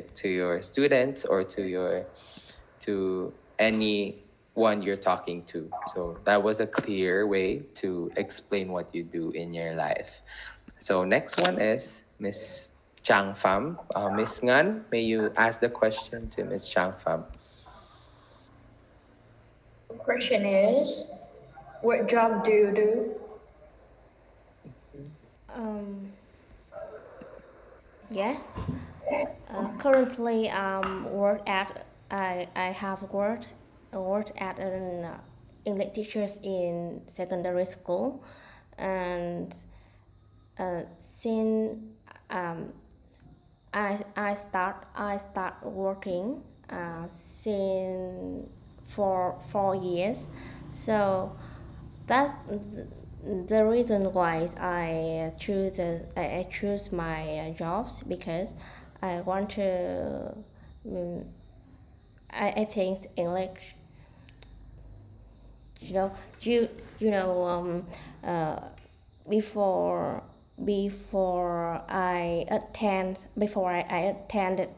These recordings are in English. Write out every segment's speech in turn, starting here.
it to your students or to anyone you're talking to. So that was a clear way to explain what you do in your life. So next one is Miss Chang Pham. Miss Ngan, may you ask the question to Miss Chang Pham? Question is, what job do you do? Um, yes. Currently, work at I have worked at an English teachers in secondary school, and since um, I start working since for 4 years, so that's the reason why I choose my jobs because I want to. um, I think English, you know, you you know uh, before before I attended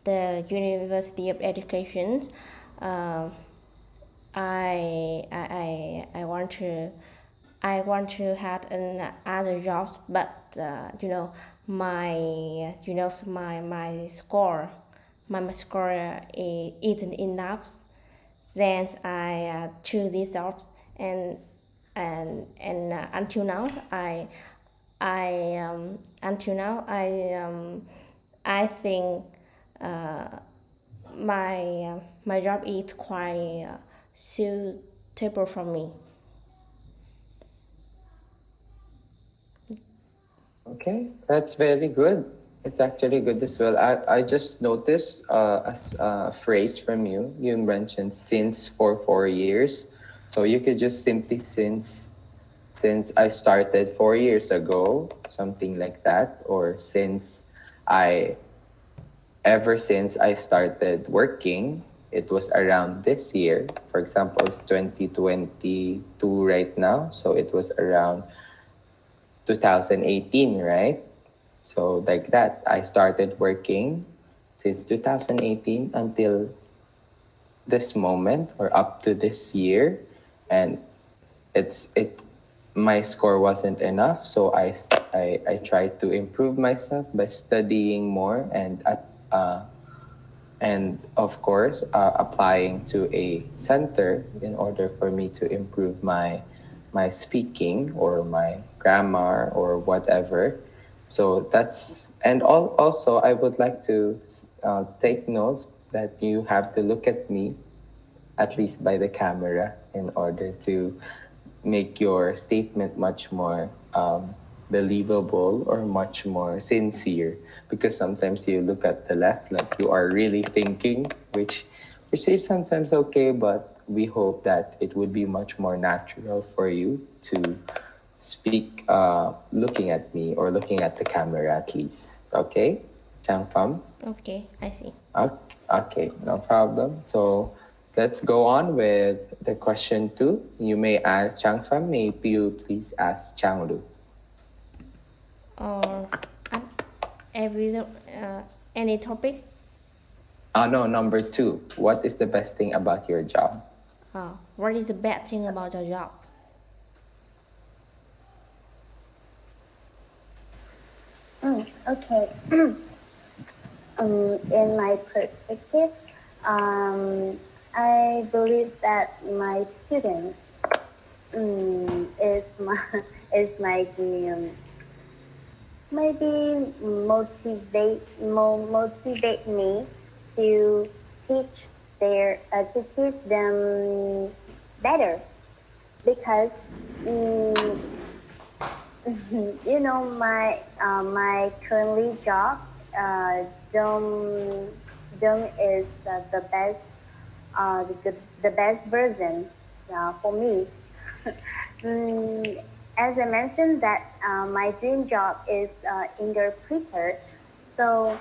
the University of Education, uh, I want to have an other jobs, but my my score isn't enough. Then I choose these jobs, and until now until now I think uh, my job is quite suitable for me. Okay, that's very good. It's actually good as well. I just noticed a phrase from you. You mentioned since for 4 years. So you could just simply since I started 4 years ago, something like that, or I ever since I started working, it was around this year. For example, it's 2022 right now. So it was around 2018, right? So like that, I started working since 2018 until this moment or up to this year, and it my score wasn't enough, so I tried to improve myself by studying more and of course applying to a center in order for me to improve my speaking or my grammar or whatever. So that's and also I would like to take note that you have to look at me at least by the camera in order to make your statement much more believable or much more sincere, because sometimes you look at the left like you are really thinking, which is sometimes okay, but we hope that it would be much more natural for you to speak looking at me or looking at the camera at least. Okay, Chang Pham? Okay, I see. Okay, no problem. So let's go on with the question two. You may ask Chang Fan, may you please ask Chang Lu. Or every any topic. No, number two. What is the best thing about your job? What is the bad thing about your job? Okay. In my perspective, I believe that my students is my is my maybe motivate me to teach to teach them better because um, my currently job uh, don't don't is the best the best version for me. Mm, as I mentioned that my dream job is interpreter, so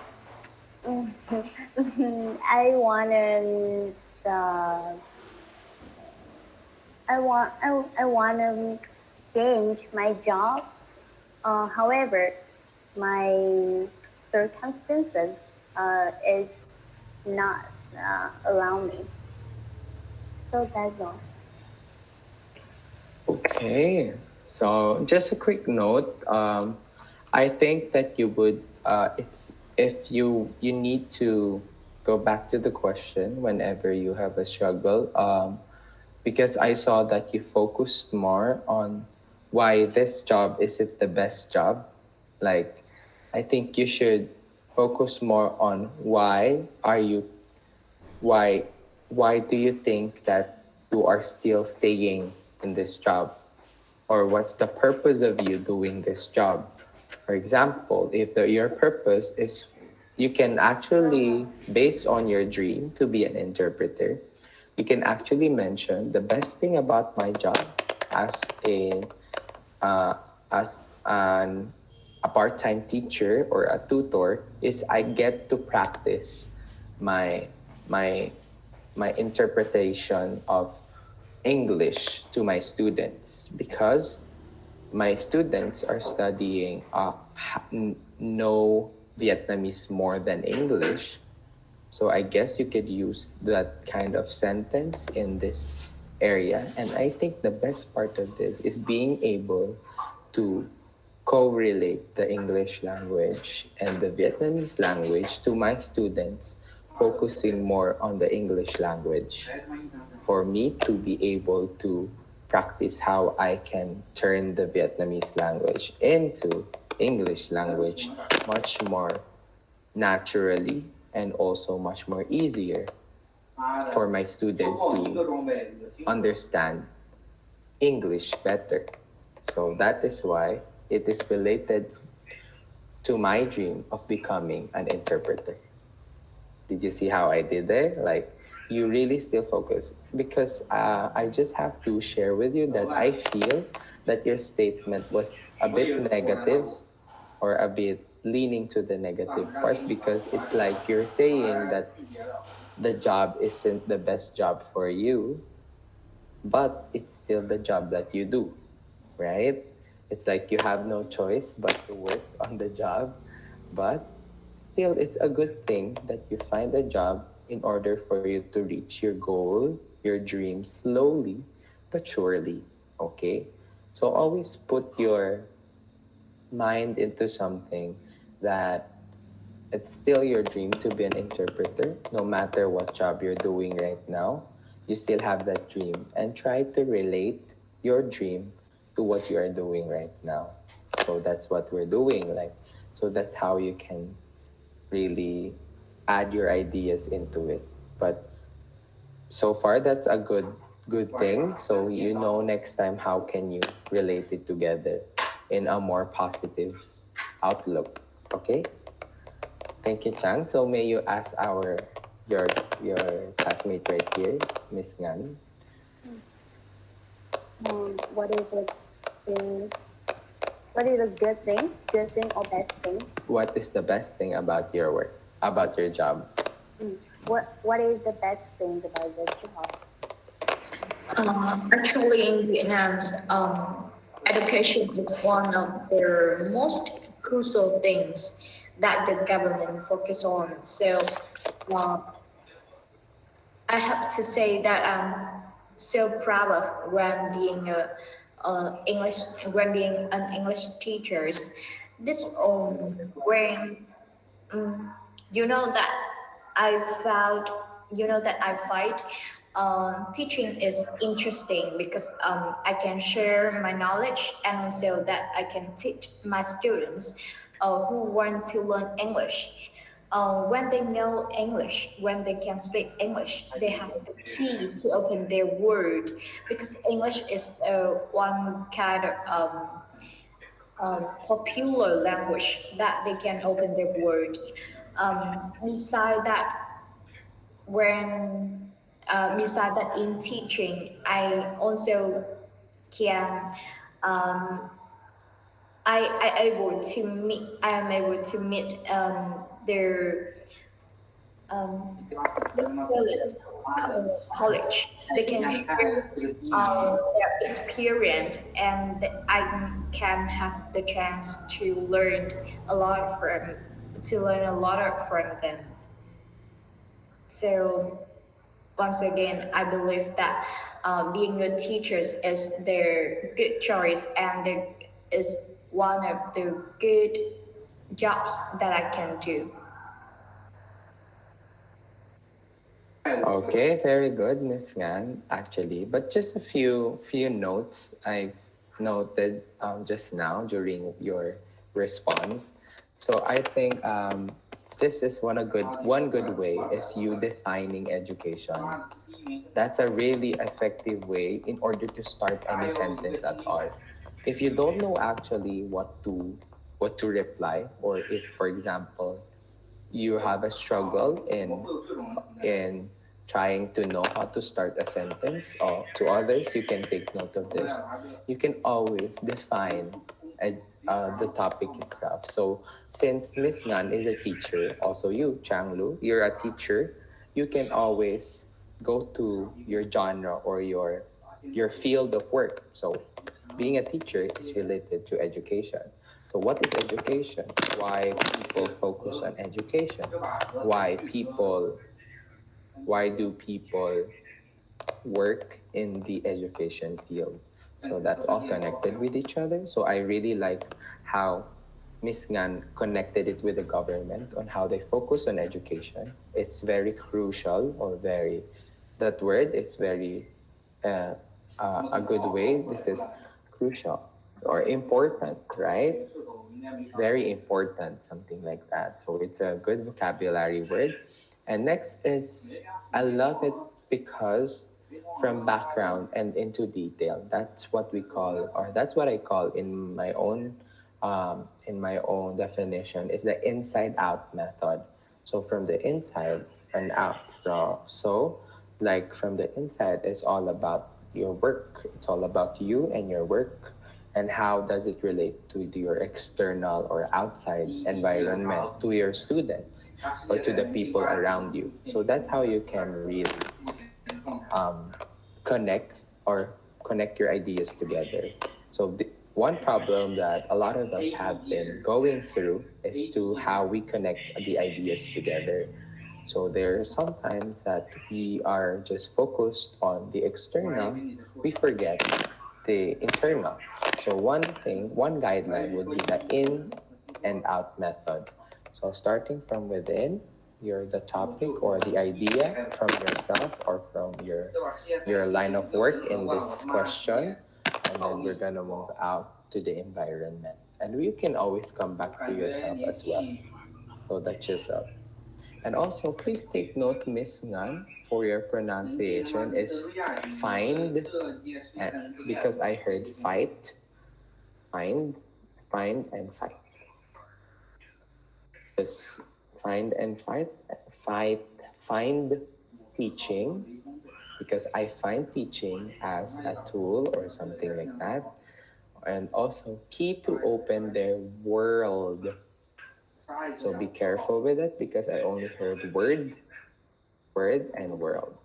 I wanna uh, I wanna change my job. However, my circumstances is not around me. So that's all. Okay, so just a quick note. I think that you would. It's if you need to go back to the question whenever you have a struggle. Because I saw that you focused more on why this job isn't the best job. Like, I think you should focus more on why why do you think that you are still staying in this job, or what's the purpose of you doing this job. For example, if your purpose is, you can actually, based on your dream to be an interpreter, you can actually mention the best thing about my job as a uh, as a part-time teacher or a tutor is I get to practice my my my interpretation of English to my students, because my students are studying no Vietnamese more than English. So I guess you could use that kind of sentence in this area. And I think the best part of this is being able to correlate the English language and the Vietnamese language to my students, focusing more on the English language for me to be able to practice how I can turn the Vietnamese language into English language much more naturally, and also much more easier for my students to understand English better. So that is why it is related to my dream of becoming an interpreter. Did you see how I did there? Like, you really still focus, because I just have to share with you that I feel that your statement was a bit negative, or a bit leaning to the negative part, because it's like you're saying that the job isn't the best job for you, but it's still the job that you do, right? It's like you have no choice but to work on the job, but still, it's a good thing that you find a job in order for you to reach your goal, your dream, slowly but surely. Okay? So always put your mind into something that it's still your dream to be an interpreter, no matter what job you're doing right now. You still have that dream, and try to relate your dream to what you are doing right now. So that's what we're doing. Like, so that's how you can really add your ideas into it. But so far, that's a good thing. So you know next time how can you relate it together in a more positive outlook. Okay? Thank you, Chang. So may you ask your your classmate right here, Miss Ngan, What is the thing? What is a good thing or bad thing? what is the best thing about your work, about your job? What is the best thing about the job? Actually, in Vietnam, education is one of the most crucial things that the government focus on. So, uh, I have to say that I'm so proud of when being an English teacher. This when you know that I found that I find teaching is interesting because I can share my knowledge, and also that I can teach my students who want to learn English. When they know English, when they can speak English, they have the key to open their world, because English is one kind of popular language that they can open their world. Beside that, when beside that in teaching, I also can I am able to meet their student college. They can share their experience, and I can have the chance to learn a lot from to learn a lot from them. So once again, I believe that being a teacher is their good choice, and there is one of the good jobs that I can do. Okay, very good, Miss Ngan, actually. But just a few notes I've noted just now during your response. So I think this is one good way is you defining education. That's a really effective way in order to start any sentence at all. If you don't know actually what to reply, or if, for example, you have a struggle in trying to know how to start a sentence or to others, you can take note of this. You can always define the topic itself. So since Miss Ngan is a teacher, also you, Changlu, you're a teacher, you can always go to your genre or your field of work. So being a teacher is related to education. So what is education? Why people focus on education? Why do people work in the education field? So that's all connected with each other. So I really like how Miss Ngan connected it with the government on how they focus on education. It's very crucial, or very, that word is very uh, a good way. This is crucial or important, right? Very important, something like that. So it's a good vocabulary word. And next is, I love it because from background and into detail. That's what we call, or that's what I call in my own definition, is the inside out method. So from the inside and out. Like from the inside is all about your work. It's all about you and your work, and how does it relate to your external or outside environment, to your students or to the people around you. So that's how you can really connect or connect your ideas together. So one problem that a lot of us have been going through is to how we connect the ideas together. So there are sometimes that we are just focused on the external, we forget the internal. So one guideline would be the in and out method. So starting from within, the topic or the idea from yourself or from your line of work in this question, and then we're gonna move out to the environment. And you can always come back to yourself as well. So that's just and also, please take note, Miss Ngan, for your pronunciation is find. And it's because I heard fight, find, find, and fight. Just find and fight, find teaching, because I find teaching as a tool or something like that. And also, key to open their world. So be careful with it because I only heard word, and world.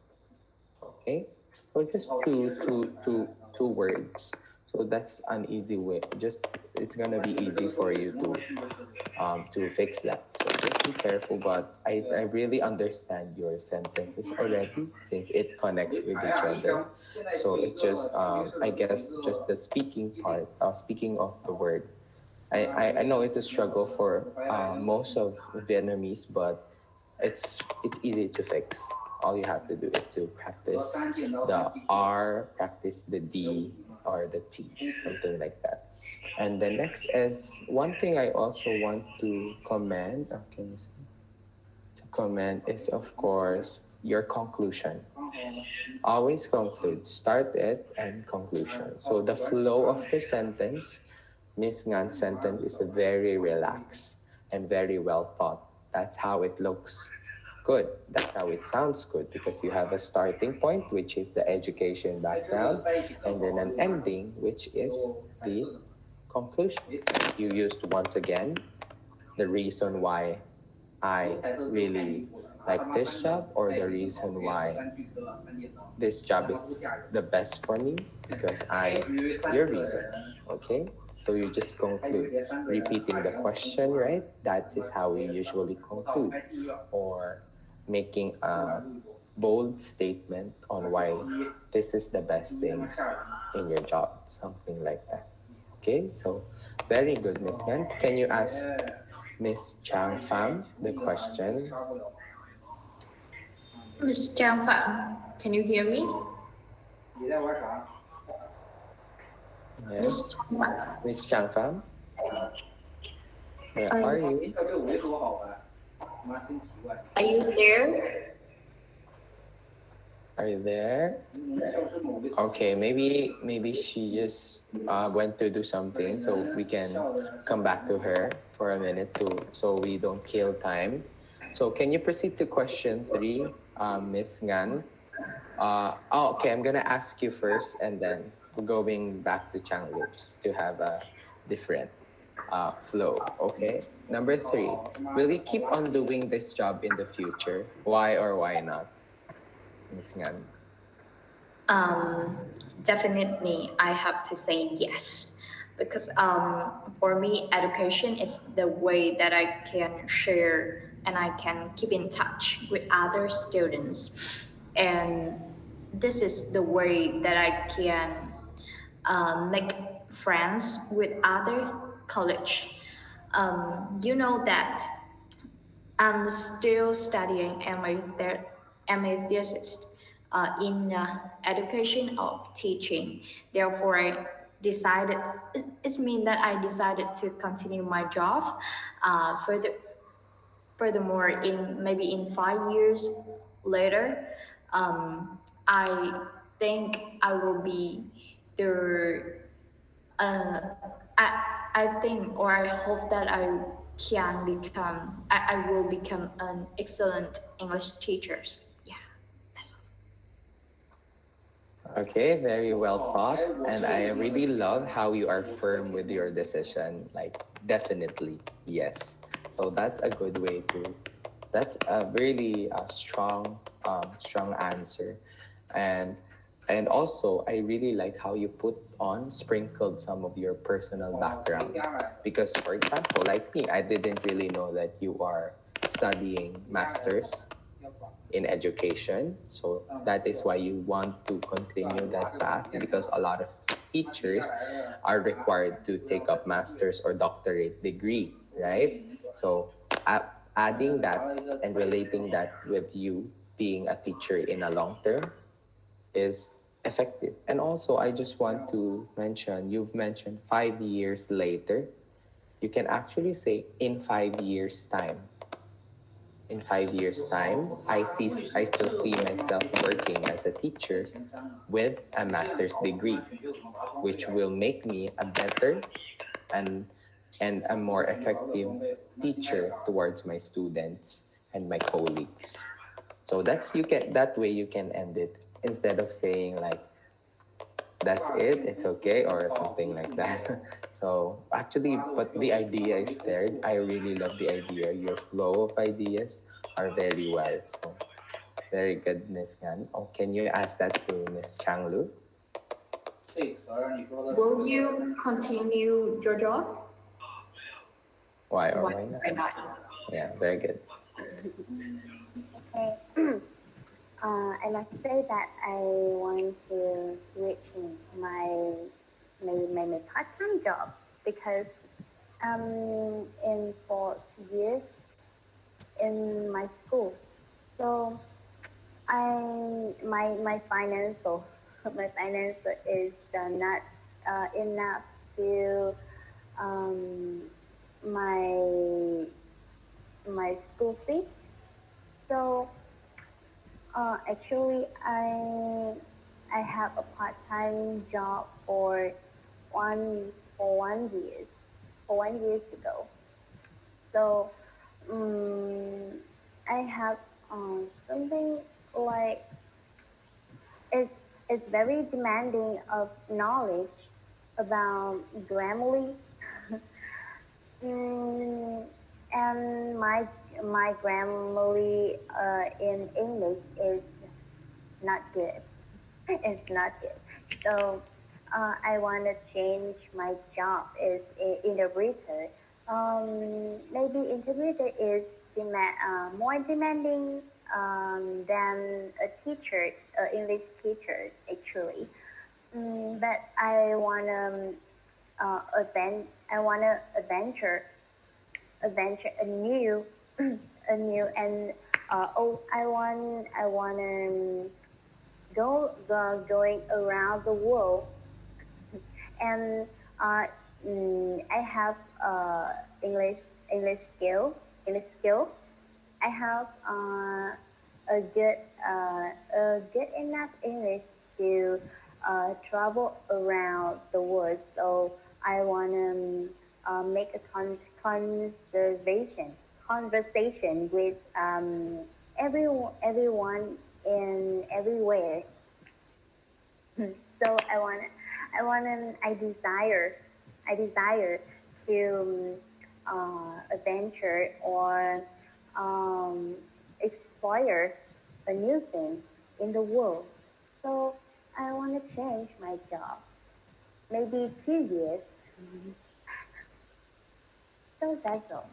Okay, so just two words. So that's an easy way. Just it's gonna be easy for you to fix that. So just be careful. But I really understand your sentences already since it connects with each other. So it's just I guess just the speaking part. Speaking of the word, I know it's a struggle for most of Vietnamese, but it's easy to fix. All you have to do is to practice the R, practice the D or the T, something like that. And the next is one thing I also want to comment. Okay, to comment is of course your conclusion. Always conclude. Start it and conclusion. So the flow of the sentence, Miss Ngan's sentence is very relaxed and very well thought. That's how it looks good. That's how it sounds good because you have a starting point, which is the education background, and then an ending, which is the conclusion. You used once again the reason why I really like this job, or the reason why this job is the best for me, because your reason. Okay, So you just conclude, repeating the question, right? That is how we usually conclude, or making a bold statement on why this is the best thing in your job, something like that. Okay, so very good, Miss Gan. Can you ask Miss Chang Pham the question? Miss Chang Pham, can you hear me? Miss Yes, Chang Pham, Miss Chang Pham, where are, are you? are you there? Are you there? Okay, maybe she just went to do something, so we can come back to her for a minute too, so we don't kill time. So can you proceed to question 3, Miss Ngan? Okay, I'm gonna ask you first, and then we're going back to Changlu just to have a different flow. Okay. Number 3, will you keep on doing this job in the future? Why or why not, Miss Ngan? Um, Definitely, I have to say yes, because for me, education is the way that I can share and I can keep in touch with other students, and this is the way that I can make friends with other college. You know that I'm still studying MA thesis in education or teaching. Therefore, I decided it's mean that I decided to continue my job. Furthermore, in maybe in 5 years later, I think I will be the uh, I think or I hope that I will become an excellent English teacher. Yeah, that's Okay, very well thought. And I really love how you are firm with your decision. Like, definitely, yes. So that's a good way to, that's a really strong answer. And and also, I really like how you sprinkled some of your personal background. Because, for example, like me, I didn't really know that you are studying masters in education. So that is why you want to continue that path, because a lot of teachers are required to take up master's or doctorate degree, right? So adding that and relating that with you being a teacher in a long term is effective. And also, I just want to mention, you've mentioned 5 years later. You can actually say in 5 years' time. In 5 years' time, I still see myself working as a teacher with a master's degree, which will make me a better and a more effective teacher towards my students and my colleagues. So that way you can end it instead of saying like that's it, it's okay, or something like that. So actually, but the idea is there. I really love the idea. Your flow of ideas are very well. So very good, Miss Gan. Oh, can you ask that to Miss Changlu? will you continue your job? Why or Why why not? why not? Yeah, very good. Okay. I must say that I want to switch my part-time job because in 4 years in my school, so my financial my financial is not enough to um, my my school fee. So actually, I have a part-time job one for 1 year, for 1 year ago. So um, I have something like it's it's very demanding of knowledge about Grammarly. Mm, and my Grammarly in English is not good. It's not good. So I want to change my job is interpreter. Maybe interpreter is more demanding than a teacher, English teacher actually. But I wanna adventure a new, a new and I wanna going around the world and uh, I have English English skill English skill. I have a good enough English to travel around the world. So I want to make a conversation with everyone in everywhere. So I desire to adventure or um, explore a new thing in the world. So I want to change my job. Maybe 2 years. So that's all.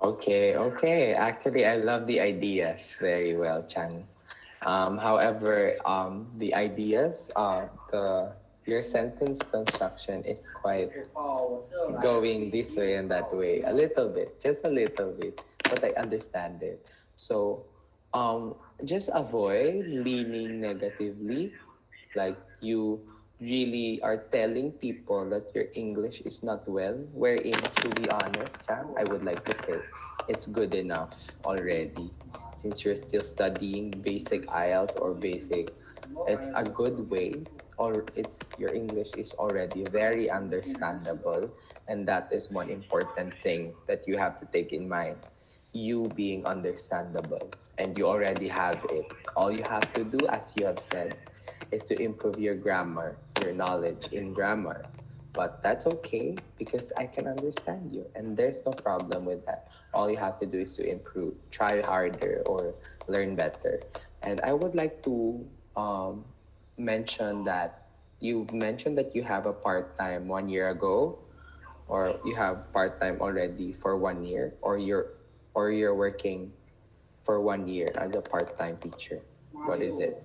Okay, okay. Actually, I love the ideas very well, Chan. However, the ideas, your sentence construction is quite going this way and that way, a little bit, just a little bit, but I understand it. So, just avoid leaning negatively, like you really are telling people that your English is not well, wherein, to be honest, Chan, I would like to say it's good enough already. Since you're still studying basic IELTS or basic, it's a good way, or it's your English is already very understandable, and that is one important thing that you have to take in mind. You being understandable, and you already have it. All you have to do, as you have said, is to improve your grammar, your knowledge in grammar. But that's okay because I can understand you, and there's no problem with that. All you have to do is to improve, try harder, or learn better. And I would like to mention that you've mentioned that you have a part time 1 year ago, or you have part time already for 1 year, or you're working for 1 year as a part time teacher. What is it?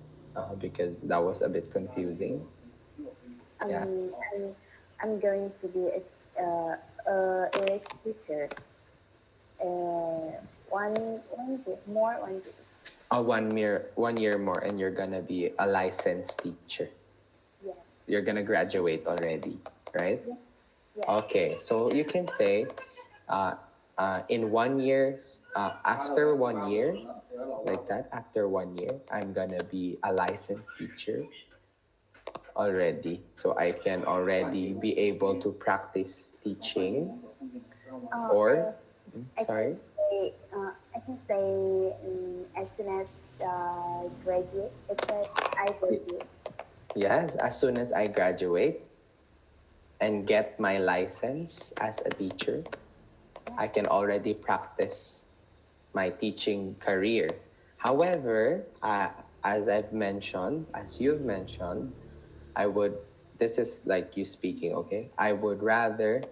Because that was a bit confusing. Yeah. Um, I'm, I'm going to be English teacher. More 1 year. 1 year more, and you're gonna be a licensed teacher. Yes. You're gonna graduate already, right? Yes. Yes. Okay, so you can say, uh, in 1 year, after 1 year, like that, after 1 year, I'm gonna be a licensed teacher already. So I can already be able to practice teaching, or, I can sorry, say as soon as graduate. I graduate. yes, as soon as I graduate and get my license as a teacher, I can already practice my teaching career. However, as I've mentioned, as you've mentioned, I would, this is like you speaking, okay? I would rather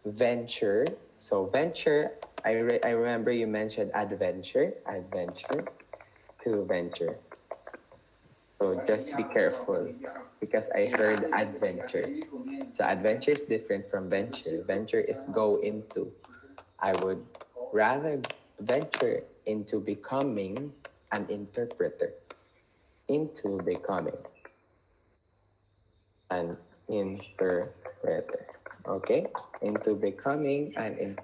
venture. So, venture, I remember you mentioned adventure to venture. So, just be careful because I heard adventure. So, adventure is different from venture. Venture is go into. I would rather venture into becoming an interpreter, into becoming an interpreter. Okay? Into becoming an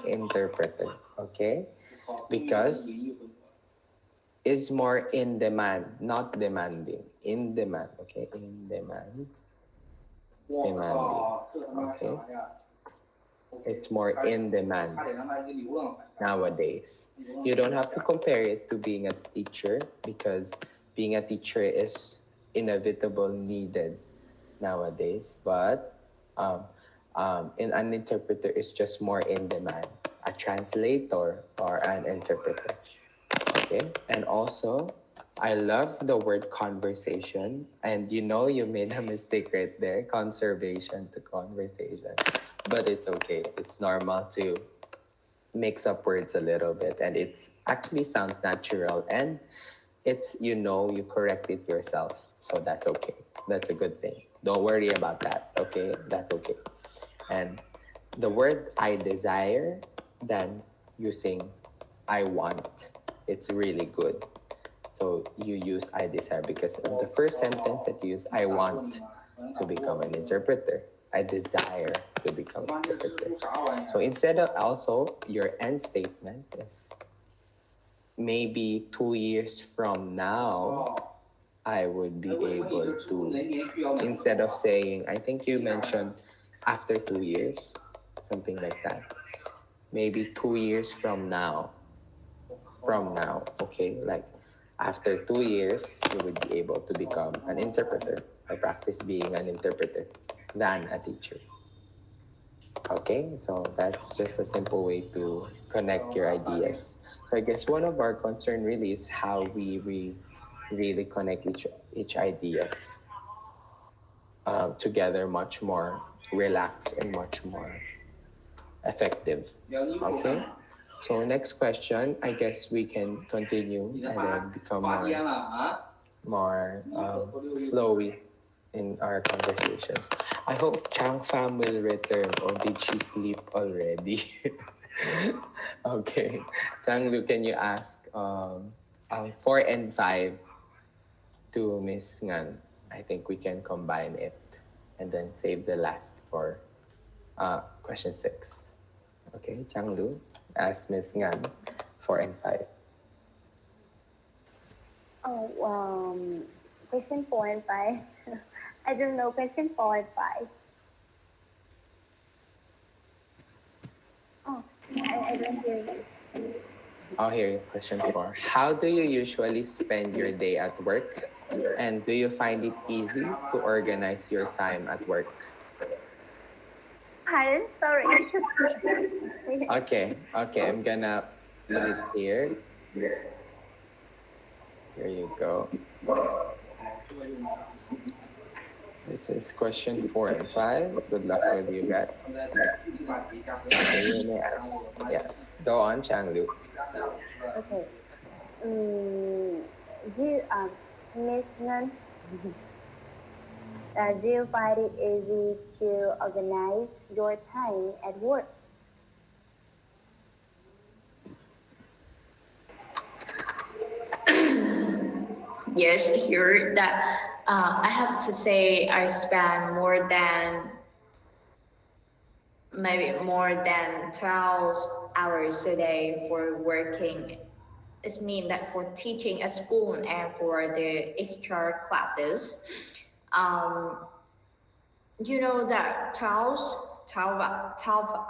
interpreter. Okay? Because is more in demand, not demanding. In demand. Okay? In demand. Demanding. Okay? It's more in demand nowadays. You don't have to compare it to being a teacher because being a teacher is inevitable needed nowadays. But um, in an interpreter is just more in demand. A translator or an interpreter. Okay, and also I love the word conversation, and you know you made a mistake right there, conservation to conversation. But it's okay. It's normal to mix up words a little bit, and it's actually sounds natural, and it's you correct it yourself, so that's okay. That's a good thing. Don't worry about that. Okay, that's okay. And the word I desire, then using I want, it's really good. So you use I desire because in the first sentence that you use I want to become an interpreter. I desire to become an interpreter. So instead of also your end statement is maybe 2 years from now I would be able to, instead of saying, I think you mentioned after 2 years, something like that. Maybe 2 years from now, okay? Like after 2 years, you would be able to become an interpreter or practice being an interpreter than a teacher. Okay, so that's just a simple way to connect your ideas. So I guess one of our concern really is how we really connect each ideas together much more relaxed and much more effective. Okay, so next question, I guess we can continue and then become more flowy in our conversations. I hope Chang Fam will return, or did she sleep already? Okay, Chang Lu, can you ask 4 and 5 to Miss Ngan? I think we can combine it and then save the last for question 6. Okay, Chang Lu, ask Miss Ngan 4 and 5. Oh, question 4 and 5. I don't know question 4 and 5. Oh, I don't hear you. I'll hear you. Question 4. How do you usually spend your day at work? And do you find it easy to organize your time at work? Pardon? Sorry. Okay, I'm gonna put it here. Here you go. This is question 4 and 5. Good luck with you guys. Okay, you may ask. Yes. Go on, Chang Lu. Okay. Do you, Miss Nun, do you find it easy to organize your time at work? Yes, here that I have to say I spend maybe more than 12 hours a day for working. It means that for teaching at school and for the extra classes, um, you know that 12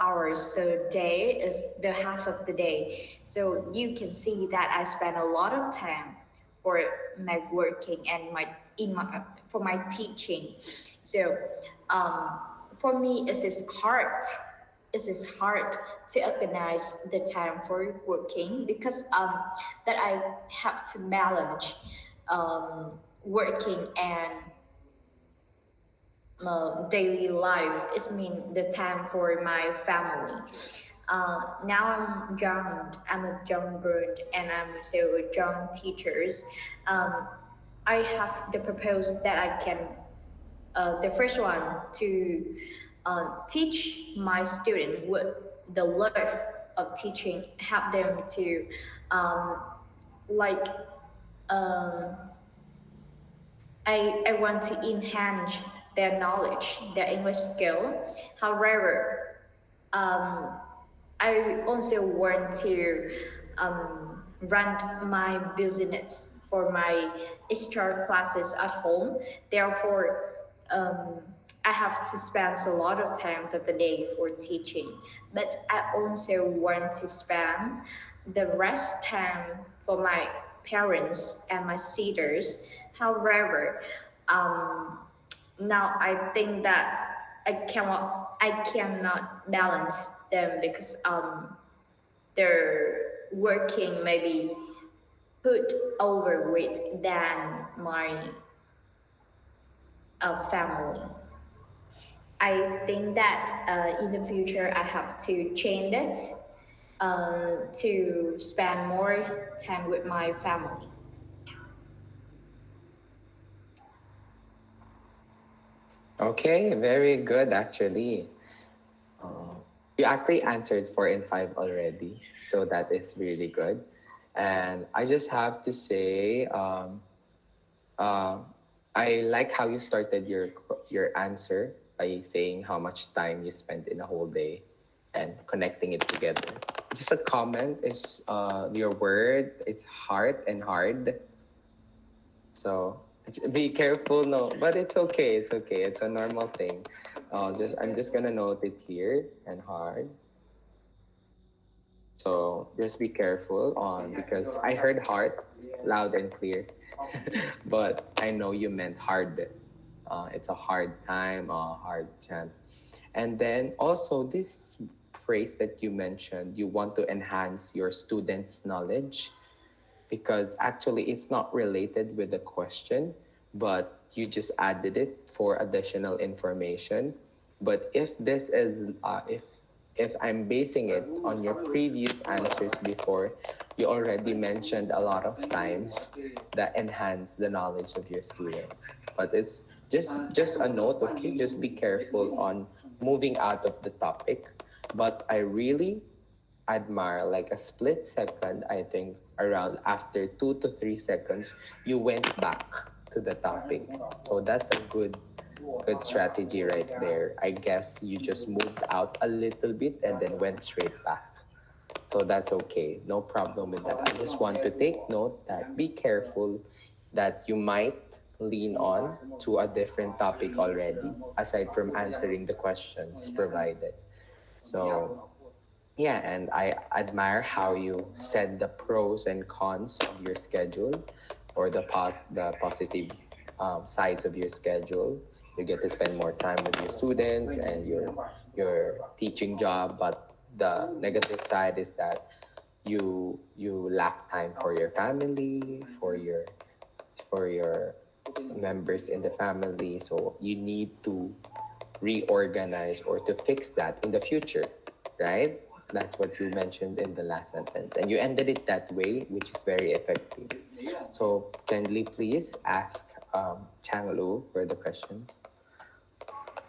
hours a day is the half of the day. So you can see that I spend a lot of time for my working and for my teaching. So um, for me, it is hard to organize the time for working because that I have to balance working and daily life. It means the time for my family. Now I'm young. I'm a young bird, and I'm also a young teachers. Um, I have the purpose that I can. The first one to teach my student what the love of teaching, help them to um, like um, I want to enhance their knowledge, their English skill. However, um, I also want to run my business for my extra classes at home. Therefore, I have to spend a lot of time of the day for teaching. But I also want to spend the rest time for my parents and my sisters. However, um, now I think that I cannot balance them because they're working maybe put overweight than my family. I think that in the future I have to change it to spend more time with my family. Okay, very good actually. Uh, you actually answered 4 and 5 already, so that is really good. And I just have to say, uh, I like how you started your answer by saying how much time you spent in a whole day and connecting it together. Just a comment is your word. It's heart and hard. So be careful. No, but it's okay. It's okay. It's a normal thing. Just I'm just gonna note it here and hard. So just be careful on because I heard heart loud and clear, but I know you meant hard. It's a hard time, a hard chance. And then also this phrase that you mentioned, you want to enhance your students' knowledge because actually it's not related with the question, but you just added it for additional information. But if this is if I'm basing it on your previous answers before, you already mentioned a lot of times that enhance the knowledge of your students. But it's just a note, okay? Just be careful on moving out of the topic. But I really admire like a split second. I think around after 2 to 3 seconds you went back to the topic, so that's a good strategy right there. I guess you just moved out a little bit and then went straight back, so that's okay, no problem with that. I just want to take note that be careful that you might lean on to a different topic already aside from answering the questions provided. So yeah, and I admire how you said the pros and cons of your schedule, or the positive sides of your schedule. You get to spend more time with your students and your teaching job, but the negative side is that you lack time for your family, for your members in the family. So you need to reorganize or to fix that in the future, right? That's what you mentioned in the last sentence. And you ended it that way, which is very effective. So, kindly please ask Chang Lu for the questions.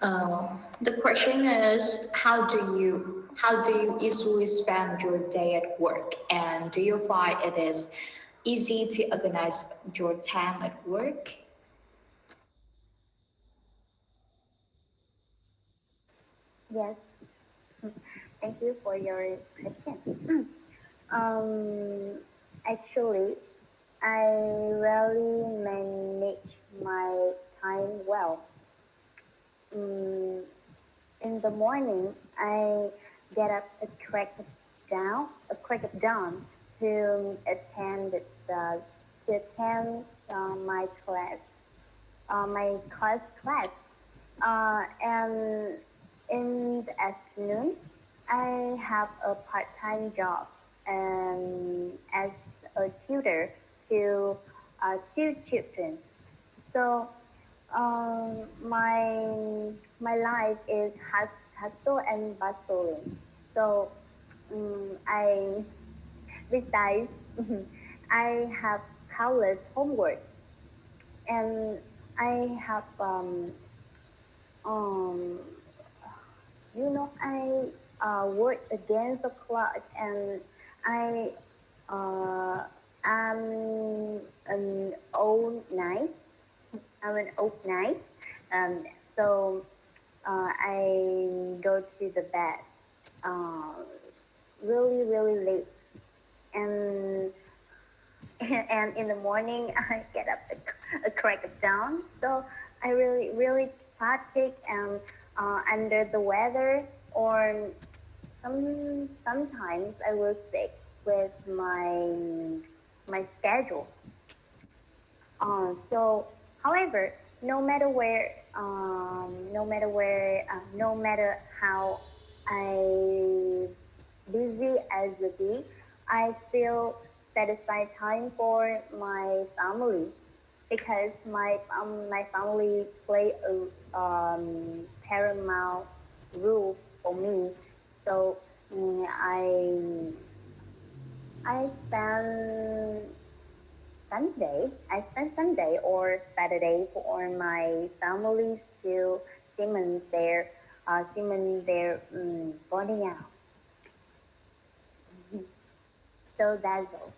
The question is, how do you usually spend your day at work, and do you find it is easy to organize your time at work? Yes, thank you for your question. Actually, I rarely manage my time well. Mm, in the morning, I get up a crack of dawn to the to attend my class. And in the afternoon, I have a part-time job as a tutor to two children. So my life is hustle and bustling. So I besides I have countless homework, and I have um I work against the clock, and I am an old night. I'm an old night. Um, so I go to the bed uh, really late, and and in the morning I get up a crack of dawn. So I really fatigue and under the weather, or sometimes I will sick with my schedule. So, however, no matter how I busy as a bee, I feel set aside time for my family because my family play a paramount role for me. So I spend Sunday or Saturday for my family to cement their bonding out. So that's all.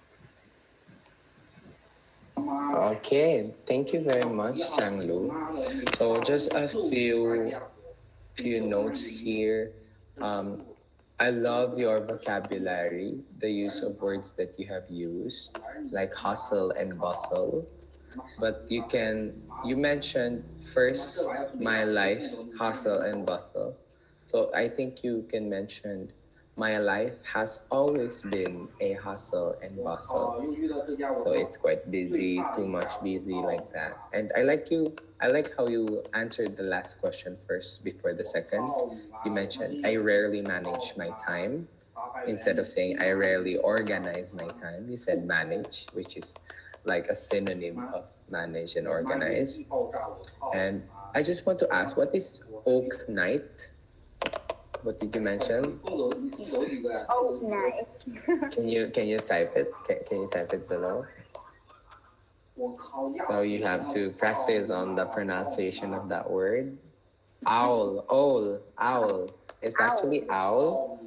Okay, thank you very much, Changlu. So just a few notes here. Um, I love your vocabulary, the use of words that you have used, like hustle and bustle. But you mentioned first my life, hustle and bustle. So I think you can mention my life has always been a hustle and bustle. So it's quite busy, too much busy like that. And I like how you answered the last question first before the second. You mentioned I rarely manage my time. Instead of saying I rarely organize my time, you said manage, which is like a synonym of manage and organize. And I just want to ask, what is oak night? What did you mention? Oh, nice. Can you type it? Can you type it below? So you have to practice on the pronunciation of that word. Owl, owl, owl. It's actually owl.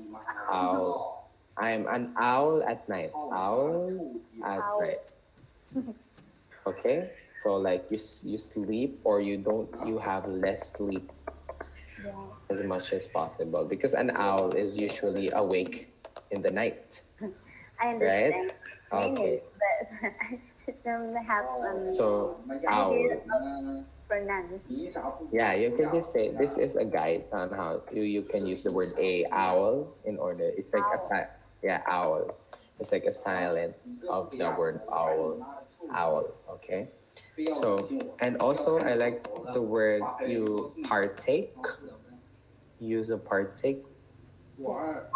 Owl. I'm an owl at night. Owl at night. Okay. So like you sleep or you have less sleep Yeah, as much as possible because an owl is usually awake in the night, I right? understand Okay. English, but I don't have So idea owl. of pronounce. Yeah, you can just say this is a guide on how you can use the word a owl in order. It's like yeah, owl. It's like a silent of the word owl. Owl. Okay. So and also I like the word you partake. Use a partake.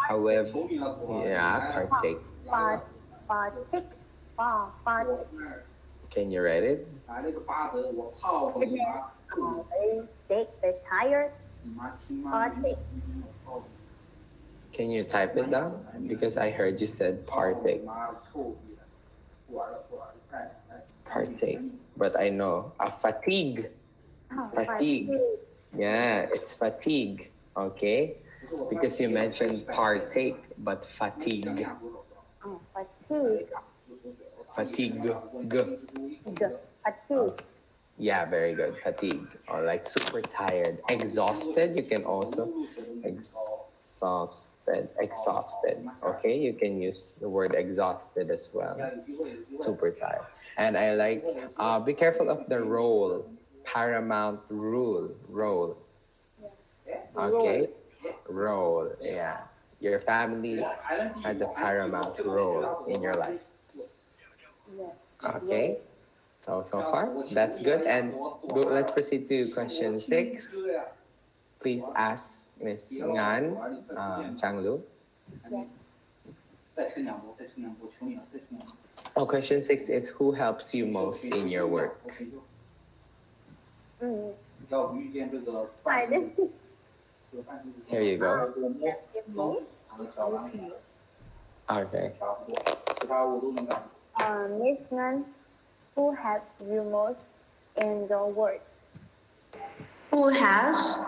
However, yeah, partake. But but Can you write it? very sick, very tired, partake. Can you type it down? Because I heard you said partake. Partake. But I know a fatigue. Fatigue. Yeah, it's fatigue. Okay? Because you mentioned partake, but fatigue. Fatigue. Fatigue. Fatigue. Yeah, very good. Fatigue. Or like super tired. Exhausted. You can also exhausted. Exhausted. Okay? You can use the word exhausted as well. Super tired. And I like, be careful of the role. Paramount rule. Role. Okay? Role. Yeah. Your family has a paramount role in your life. Okay? So far, that's good. And let's proceed to question 6. Please ask Miss Ngan, Changlu. Oh, question 6 is who helps you most in your work? Here you go. Okay. Miss Ngan, who helps you most in your work? Who has?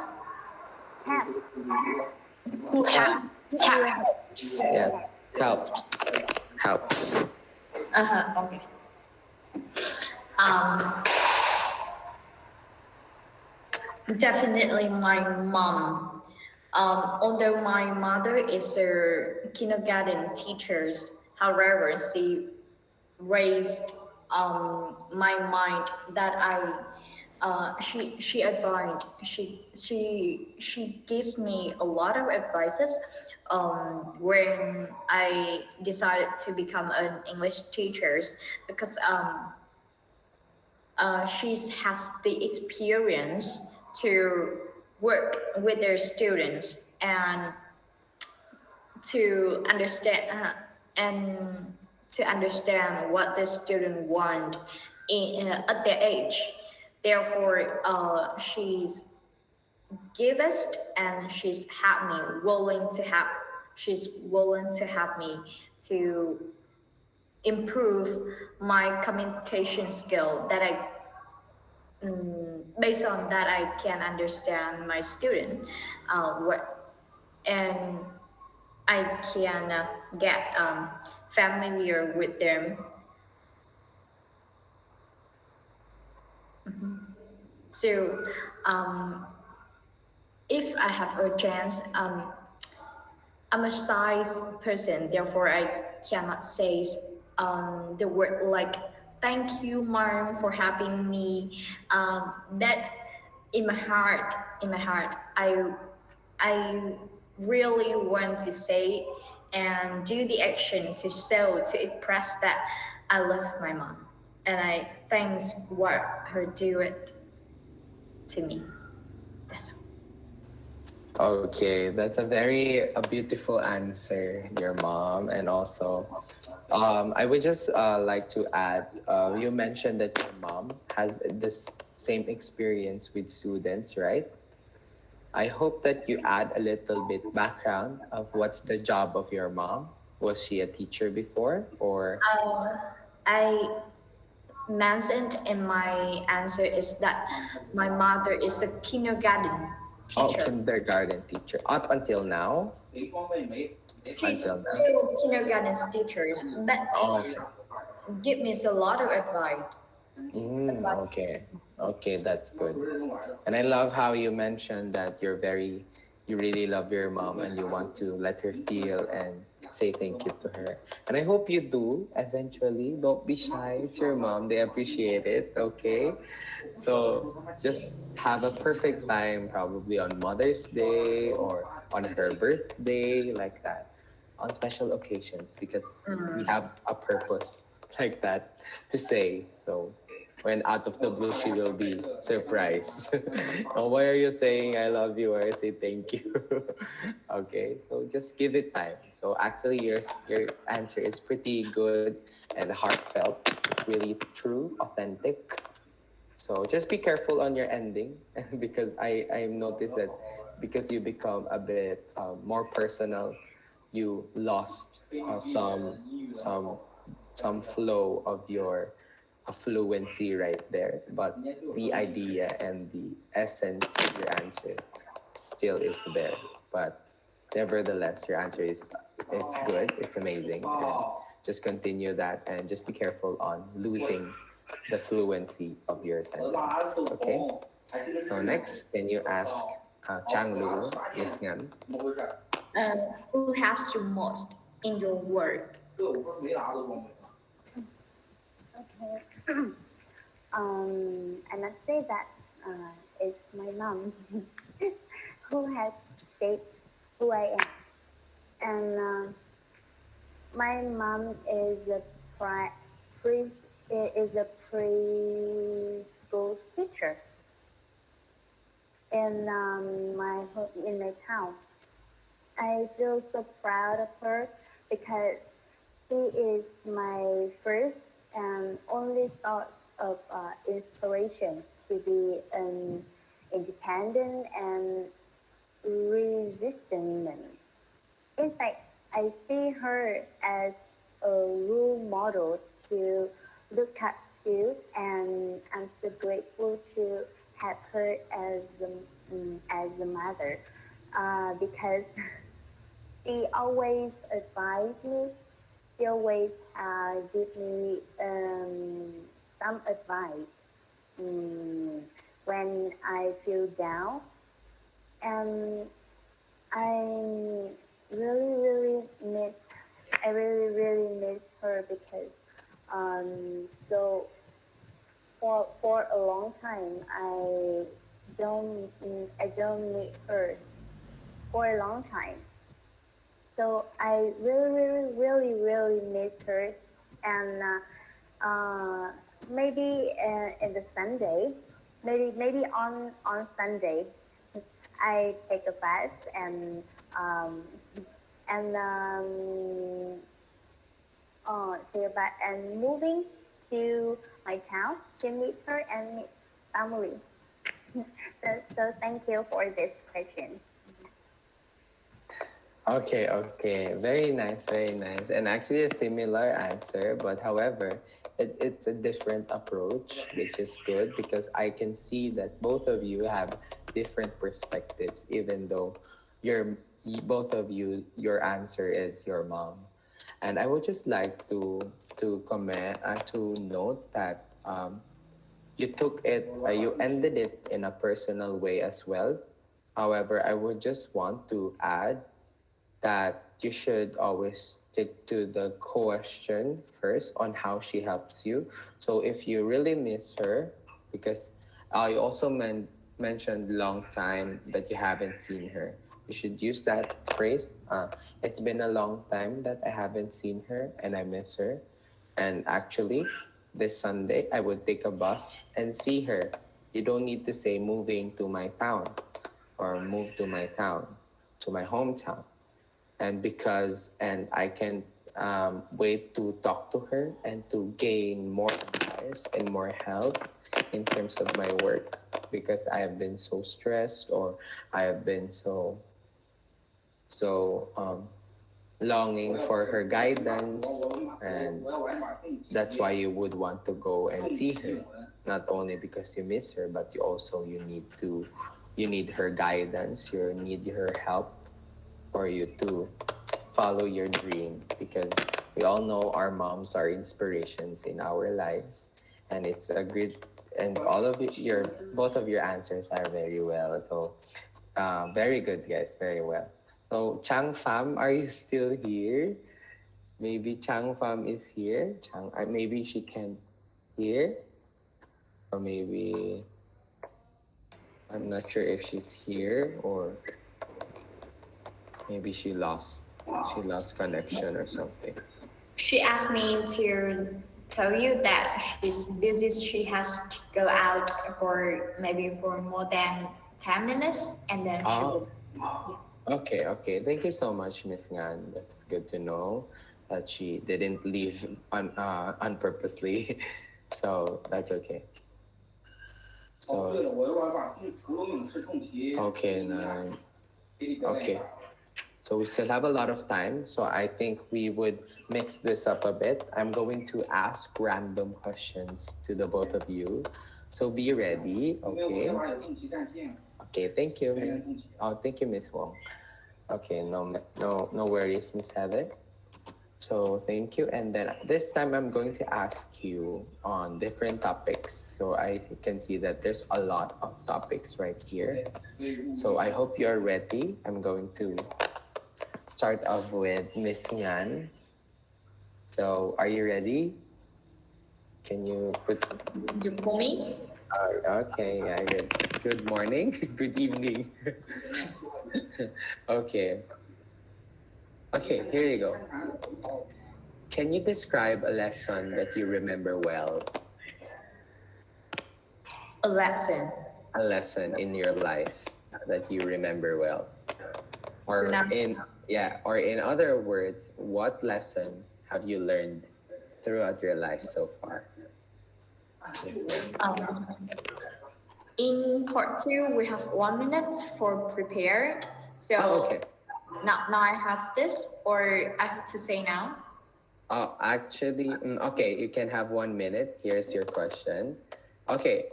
Helps. Who has? Yes. Helps. Helps. Okay. Um, Definitely my mom. Although my mother is a kindergarten teacher, however, she raised my mind that she advised she gave me a lot of advices when I decided to become an English teacher because she has the experience to work with their students and to understand and to understand what the student want at their age. Therefore, she's give us and she's help me willing to help. She's willing to help me to improve my communication skill that I based on that I can understand my student what and I can get familiar with them. So um, if I have a chance, I'm a shy person, therefore I cannot say the word like "thank you, mom, for having me." That in my heart, I really want to say and do the action to show to express that I love my mom and I thanks what her do it to me. That's all. Okay, that's a beautiful answer, your mom, and also, I would just like to add. You mentioned that your mom has this same experience with students, right? I hope that you add a little bit background of what's the job of your mom. Was she a teacher before, or I mentioned in my answer is that my mother is a kindergarten oh, teacher. kindergarten teacher up until now? She's Until now. still kindergarten teacher, but Oh, give me a lot of advice. okay. Okay, that's good. And I love how you mentioned that you really love your mom and you want to let her feel and say thank you to her. And I hope you do eventually. Don't be shy. It's your mom. They appreciate it. Okay. So just have a perfect time, probably on Mother's Day or on her birthday, like that, on special occasions, because we have a purpose like that to say. So when out of the blue, she will be surprised. Oh, why are you saying I love you or I say thank you? Okay, so just give it time. So actually, your answer is pretty good and heartfelt. It's really true, authentic. So just be careful on your ending because I noticed that because you become a bit more personal, you lost some some flow of your fluency right there. But the idea and the essence of your answer still is there. But nevertheless, your answer is good. It's amazing. And just continue that and just be careful on losing the fluency of your sentence. Okay? So next, can you ask Chang Lu, Miss Ngan? Who helps you most in your work? Okay. I must say that it's my mom who has shaped who I am. And my mom is a pre is a preschool teacher in in my town. I feel so proud of her because she is my first and only source of inspiration to be an independent and resistant. In fact, I see her as a role model to look up to, and I'm so grateful to have her as a mother because she always advised me. She always give me some advice when I feel down, and I really miss. I really miss her because so for a long time I don't meet her for a long time. So I really miss her, and maybe in the Sunday, maybe on Sunday, I take a bus um, and take a but I'm moving to my town to meet her and meet family. So thank you for this question. Okay, okay. Very nice, very nice. And actually, a similar answer, but however, it's a different approach, which is good because I can see that both of you have different perspectives, even though both of you, your answer is your mom. And I would just like to comment to note that you took it, you ended it in a personal way as well. However, I would just want to add that you should always stick to the question first on how she helps you. So if you really miss her, because you also mentioned long time that you haven't seen her, you should use that phrase. It's been a long time that I haven't seen her and I miss her. And actually, this Sunday, I would take a bus and see her. You don't need to say moving to my town or move to my town, to my hometown, and I can wait to talk to her and to gain more advice and more help in terms of my work because I have been so stressed or I have been so longing for her guidance, and that's why you would want to go and see her, not only because you miss her but you need her guidance, you need her help for you to follow your dream because we all know our moms are inspirations in our lives, and it's a good, and all of your both of your answers are very well, so very good guys, very well. So Chang Pham, are you still here? Maybe Chang Pham is here. Maybe she can hear, or maybe I'm not sure if she's here, or maybe she lost connection or something. She asked me to tell you that she's busy. She has to go out for maybe for more than 10 minutes, and then she Oh, will. Yeah. okay, okay. Thank you so much, Miss Ngan. That's good to know that she didn't leave unpurposely. So that's okay. So okay, okay. So we still have a lot of time. So I think we would mix this up a bit. I'm going to ask random questions to the both of you. So be ready. Okay. Okay. Thank you. Oh, thank you, Miss Wong. Okay. No worries, Miss Heather. So thank you. And then this time I'm going to ask you on different topics. So I can see that there's a lot of topics right here. So I hope you're ready. I'm going to start off with Miss Ngan. So are you ready? Can you put? You call me? Okay, yeah, good. Good morning, good evening. Okay, okay, here you go. Can you describe a lesson that you remember well? A lesson. A lesson in your life that you remember well, So or now, or in other words, what lesson have you learned throughout your life so far? Yes, ma'am. In part two, we have 1 minute for prepared. So Okay. now I have this, or I have to say now. Oh, actually, okay, you can have 1 minute. Here's your question. Okay.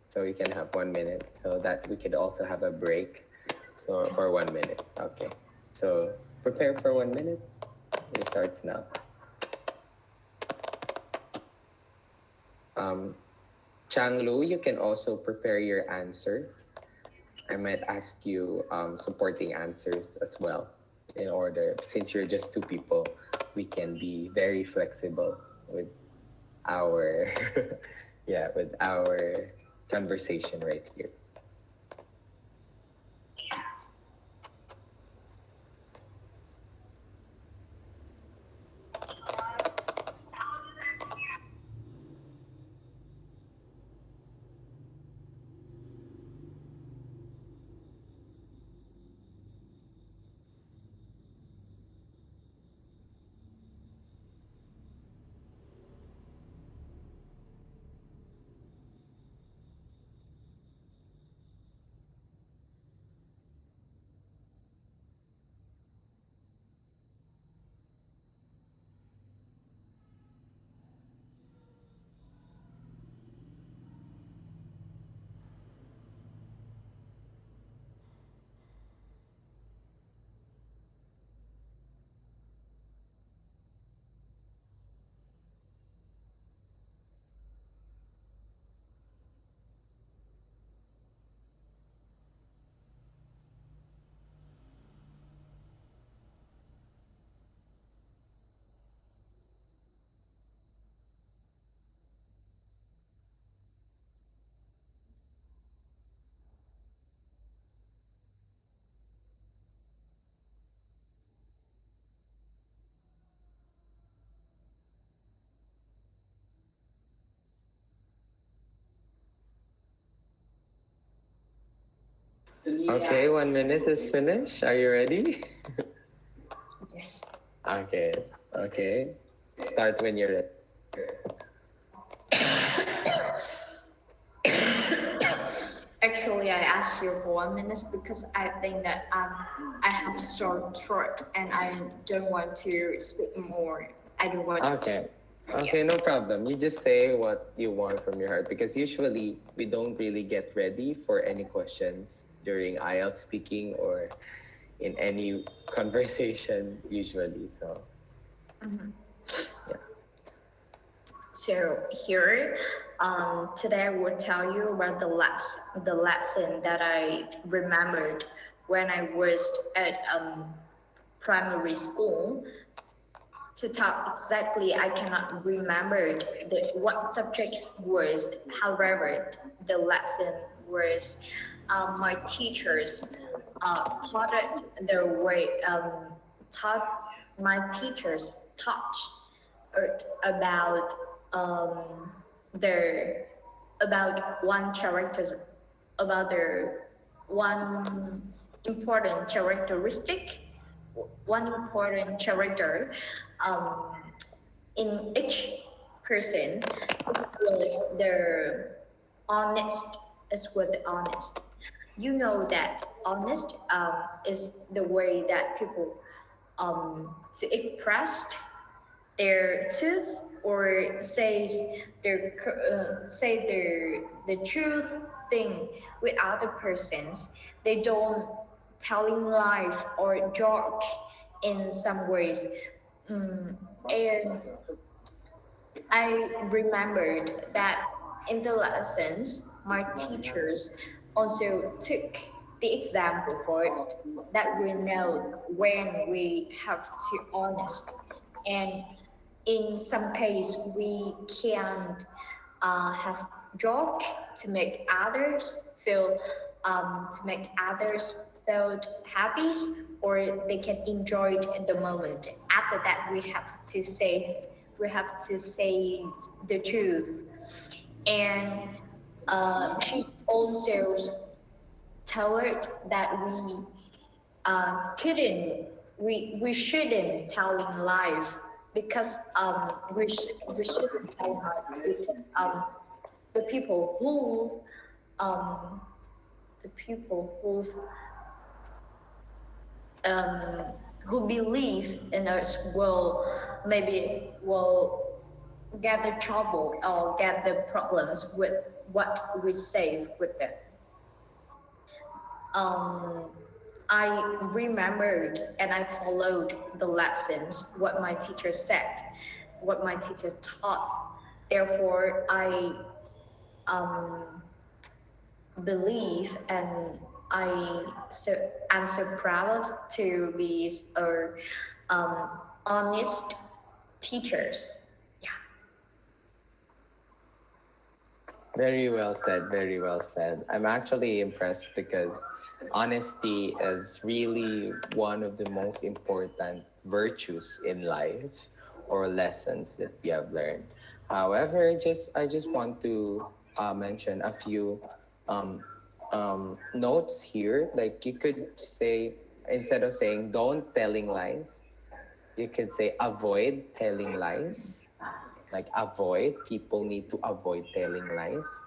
So you can have 1 minute so that we could also have a break. So for 1 minute. Okay. So prepare for 1 minute. It starts now. Chang Lu, you can also prepare your answer. I might ask you supporting answers as well in order, since you're just two people, we can be very flexible with our with our conversation right here. Okay, 1 minute is finished. Are you ready? Yes. Okay, okay. Start when you're ready. Actually, I asked you for 1 minute because I think that I have sore throat and I don't want to speak more. I don't want to. Okay. Yeah. Okay, no problem. You just say what you want from your heart because usually we don't really get ready for any questions during IELTS speaking or in any conversation usually. So, yeah. So here, today I will tell you about the lesson that I remembered when I was at primary school. To talk exactly, I cannot remember what subjects was. However, the lesson was my teachers taught it their way. Taught my teachers taught it about their about one character about their one important characteristic, one important character um, in each person was their honest is what the honest. You know that honest is the way that people to express their truth or say the truth thing with other persons. They don't telling lies or joke in some ways. And I remembered that in the lessons, my teachers also took the example for it that we know when we have to honest. And in some case, we can't have joke to make others feel happy or they can enjoy it in the moment. After that, we have to say the truth. And she's also told that we shouldn't tell in life because we shouldn't tell in life because the people who um, the people um, who believe in us will get the trouble or get the problems with what we say with them. um, I remembered and I followed the lessons, what my teacher said, what my teacher taught. Therefore, I believe and I'm so proud to be honest teachers. Yeah. Very well said. Very well said. I'm actually impressed because honesty is really one of the most important virtues in life or lessons that we have learned. However, I just want to mention a few um, notes here. Like you could say, instead of saying don't telling lies, you could say avoid telling lies. Like avoid, people need to avoid telling lies.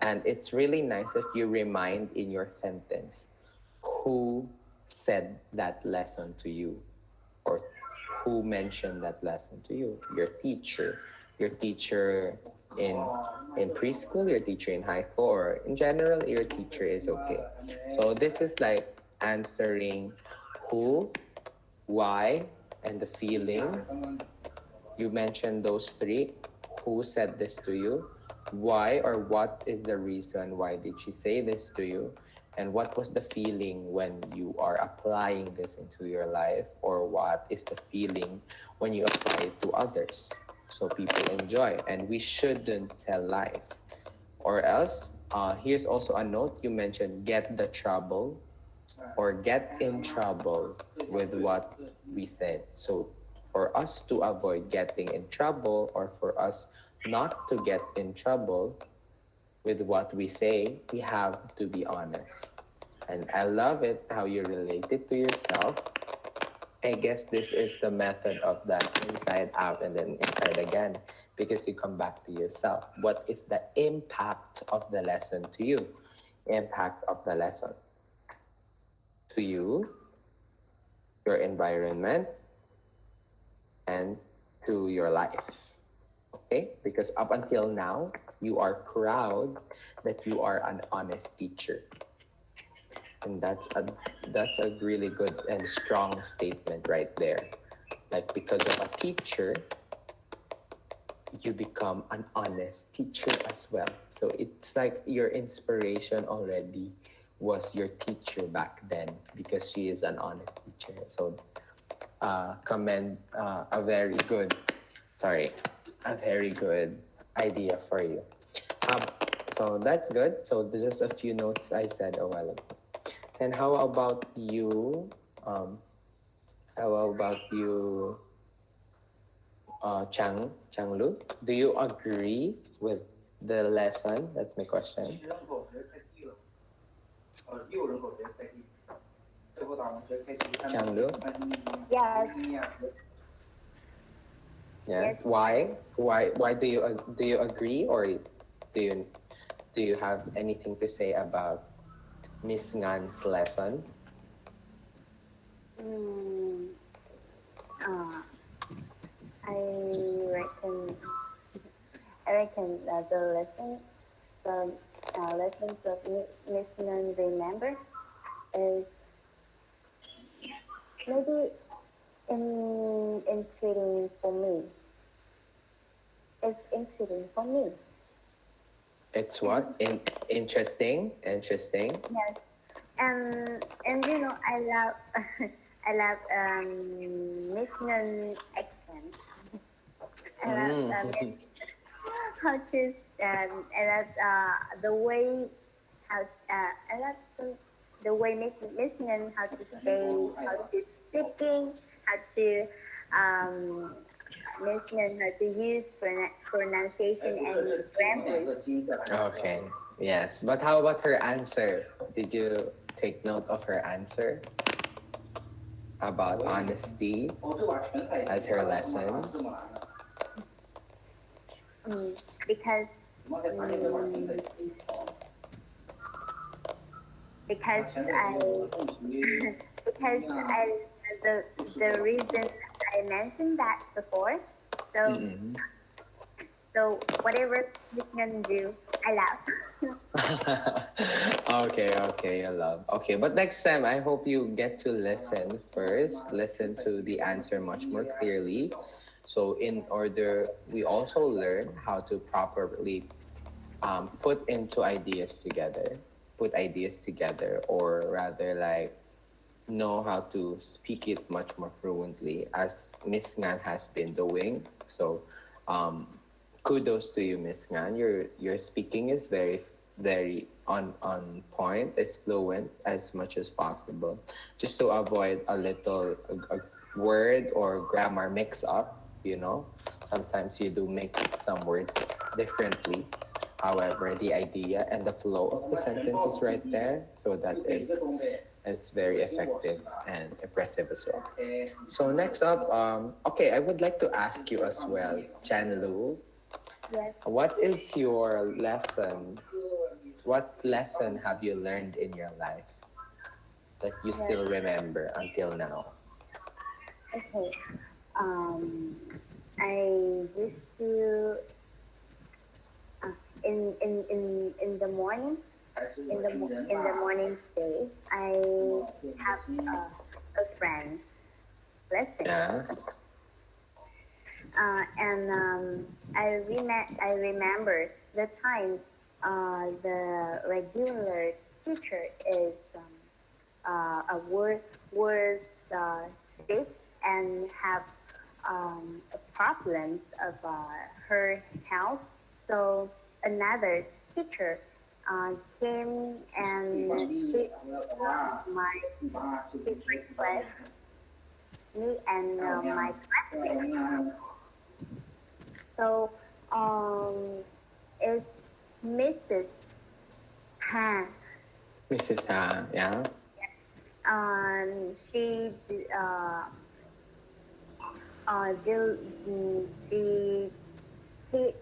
And it's really nice that you remind in your sentence who said that lesson to you or who mentioned that lesson to you. Your teacher in in preschool, your teacher in high school, or in general, your teacher is okay. So this is like answering who, why, and the feeling. You mentioned those three. Who said this to you? Why or what is the reason why did she say this to you? And what was the feeling when you are applying this into your life? Or what is the feeling when you apply it to others? So people enjoy. And we shouldn't tell lies. Or else, here's also a note you mentioned get the trouble or get in trouble with what we said. So, for us to avoid getting in trouble or for us not to get in trouble with what we say, we have to be honest. And I love it how you relate it to yourself. I guess this is the method of that inside out and then inside again because you come back to yourself. What is the impact of the lesson to you? Impact of the lesson to you, your environment, and to your life. Okay? Because up until now, you are proud that you are an honest teacher. And that's a really good and strong statement right there. Like because of a teacher, you become an honest teacher as well. So it's like your inspiration already was your teacher back then because she is an honest teacher. So commend a very good idea for you. Um, so that's good. So there's just a few notes I said a while ago. And how about you? How about you, Changlu? Do you agree with the lesson? That's my question. Changlu? Yes, Yeah. yes, Why? Why do you agree or do you have anything to say about Miss Ngan's lesson? mm, uh, I reckon, the the lessons of Miss Nun remember is maybe intriguing for me. It's intriguing for me. It's what? Interesting. Interesting. Yes, and I love I love Miss Nun accent. I love Mm. how to I love the way how I love the way Miss Nun how to say, how to speaking, how to um Miss Nun how to use pronunciation and grammar. Okay. Yes. But how about her answer? Did you take note of her answer about honesty as her lesson? Mm, because mm, because because I the reason I mentioned that before. So Mm-mm. so whatever you can do, I love. Okay, okay, I love. Okay, but next time I hope you get to listen first, listen to the answer much more clearly. So in order we also learn how to properly put ideas together, or rather like know how to speak it much more fluently as Miss Ngan has been doing. So um, kudos to you, Miss Ngan. Your speaking is very on point, is fluent as much as possible. Just to avoid a word or grammar mix up, Sometimes you do mix some words differently. However, the idea and the flow of the sentence is right there. So that is very effective and impressive as well. So next up, okay, I would like to ask you as well, Chan Lu, Yes. what is your lesson? What lesson have you learned in your life that you Yes. still remember until now? Okay. Um, I used to uh, in the morning in the morning day I have a friend. Listen. Yeah. And I remember the time the regular teacher is a word uh, sick and have problems of her health. So another teacher came and sit my sit my class, me and my classmates. So it's Mrs. Han. Mrs. Ha, yeah. She she teach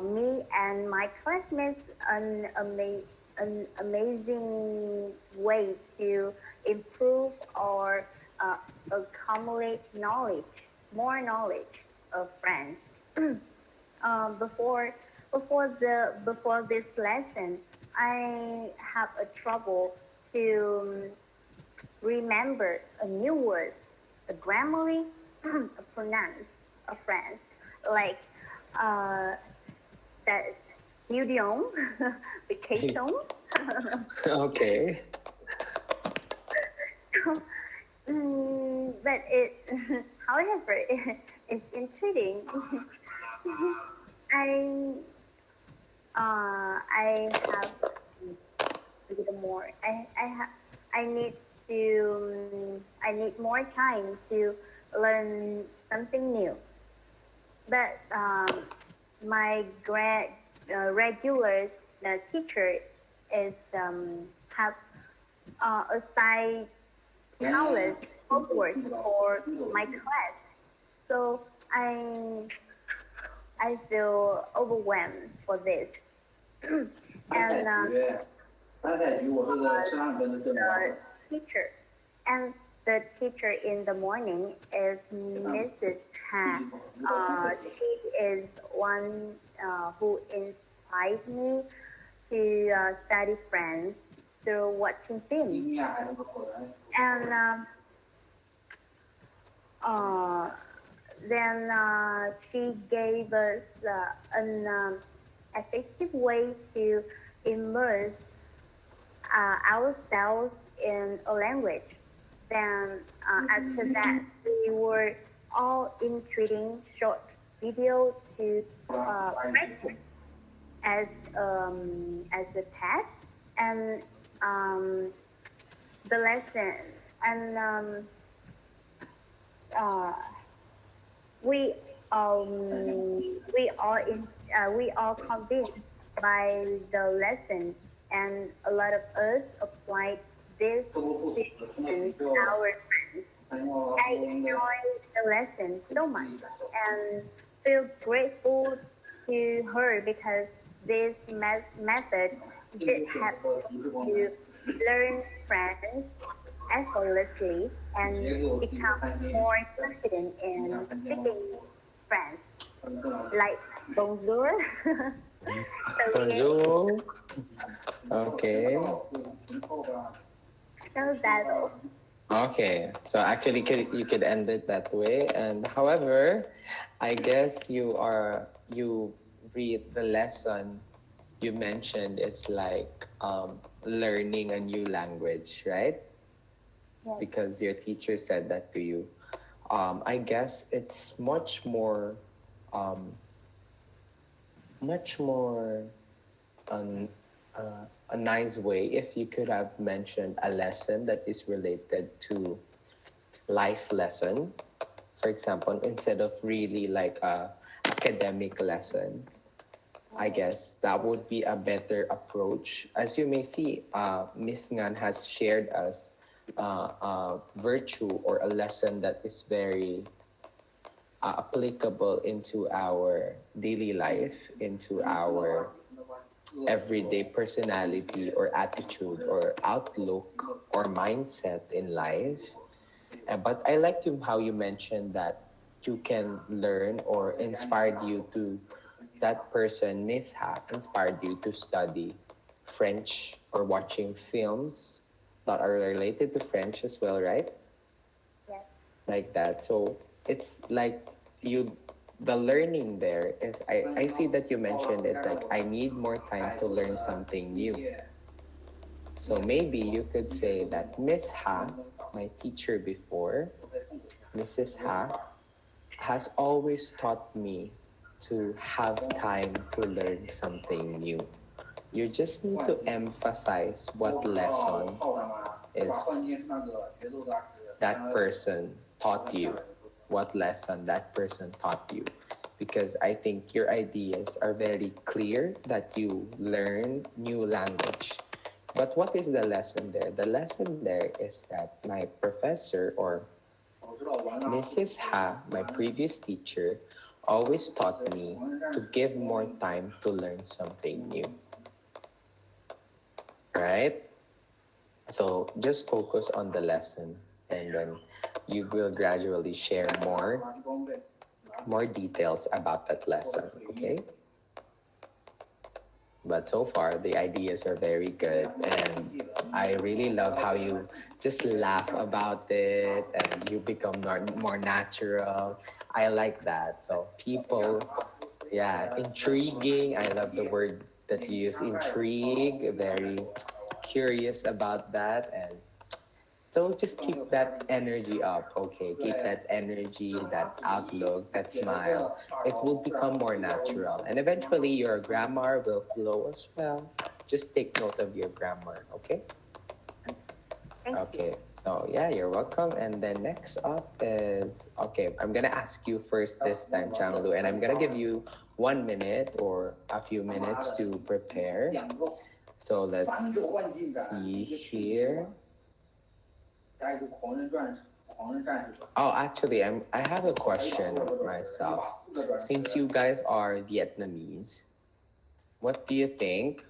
me and my classmates an amazing way to improve or accumulate knowledge, more knowledge of French. Before before this lesson, I have a trouble to remember a new words, a grammarly, a pronounce a French, like uh, that idiom, vacation. Okay. But it, however, it's intriguing. I I have a little more. I need I need more time to learn something new. But my regular teacher is have assigned countless homework for my class. So I feel overwhelmed for this. And the teacher and the teacher in the morning is Mrs. Ha. She is one who inspired me to study French through watching films. And uh, then she gave us an effective way to immerse ourselves in a language. Then after that, we were all in treating short video to practice as as a test and um, the lesson. And uh, we we all convinced by the lesson, and a lot of us applied this to our friends. I enjoyed the lesson so much and feel grateful to her because this method did help me to learn French effortlessly and become more confident in speaking French, like bonjour. So yes, Bonjour. Okay. so that's all. Okay. So actually, you could end it that way. And however, I guess you read the lesson you mentioned is like learning a new language, right? Yes, Because your teacher said that to you. I guess it's um, much more um, a nice way if you could have mentioned a lesson that is related to life lesson, for example, instead of really like a academic lesson. I guess that would be a better approach. As you may see, Miss Ngan has shared us a virtue or a lesson that is very applicable into our daily life, into our everyday personality or attitude or outlook or mindset in life. But I like how you mentioned that you can learn or inspired you to that person mishap inspired you to study French or watching films that are related to French as well, right? yes, Like that. So it's like you the learning there is I see that you mentioned it like I need more time to learn something new. So maybe you could say that Miss Ha, my teacher before, Mrs. Ha, has always taught me to have time to learn something new. You just need to emphasize what lesson is that person taught you, what lesson that person taught you. Because I think your ideas are very clear that you learn new language But what is the lesson there? The lesson there is that my professor or Mrs. Ha, my previous teacher, always taught me to give more time to learn something new, right? So just focus on the lesson and then you will gradually share more details about that lesson, okay? But so far, the ideas are very good, and I really love how you just laugh about it and you become more natural. I like that. So, people, yeah, intriguing. I love the word that you use, intrigue, very curious about that, and so just keep that energy up, okay? Keep that energy, that outlook, that smile. It will become more natural. And eventually your grammar will flow as well. Just take note of your grammar, okay? Thank you. Okay, so yeah, you're welcome. And then next up is okay, I'm gonna ask you first this time, Changlu, and I'm gonna give you 1 minute or a few minutes to prepare. So let's see here. Oh, actually, I have a question myself. Since you guys are Vietnamese, what do you think?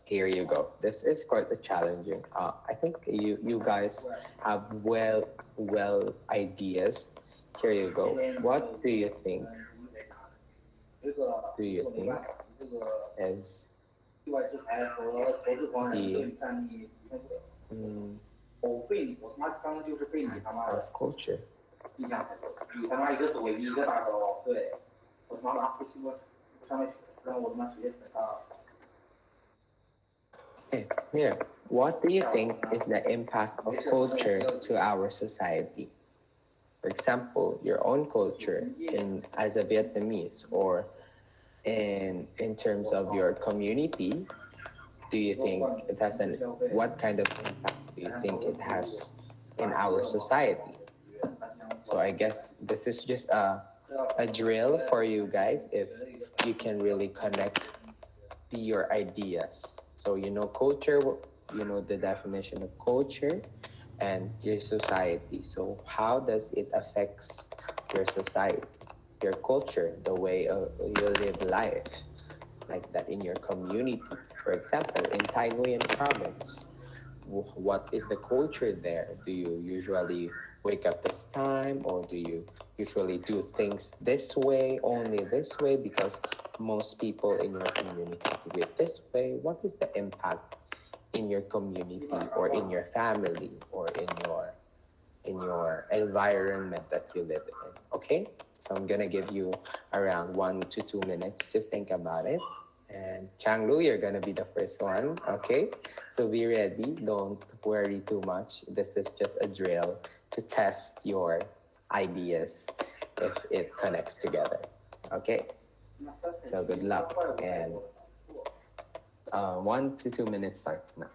Here you go. This is quite a challenging. I think you guys have well ideas. Here you go. What do you think? Do you think is the mm, of culture? Okay, here. What do you think is the impact of culture to our society? For example, your own culture in as a Vietnamese or in terms of your community, do you think it has an what kind of impact do you think it has in our society? So I guess this is just a drill for you guys if you can really connect your ideas. So you know culture, you know the definition of culture and your society. So how does it affects your society, your culture, the way you live life, like that in your community? For example, in Tai Nguyen province, what is the culture there? Do you usually wake up this time or do you usually do things this way, only this way because most people in your community do it this way? What is the impact in your community or in your family or in your environment that you live in? Okay, so I'm gonna give you around 1 to 2 minutes to think about it. And Changlu, you're gonna be the first one. Okay, so be ready. Don't worry too much. This is just a drill to test your ideas if it connects together. Okay, so good luck. And 1 to 2 minutes starts now.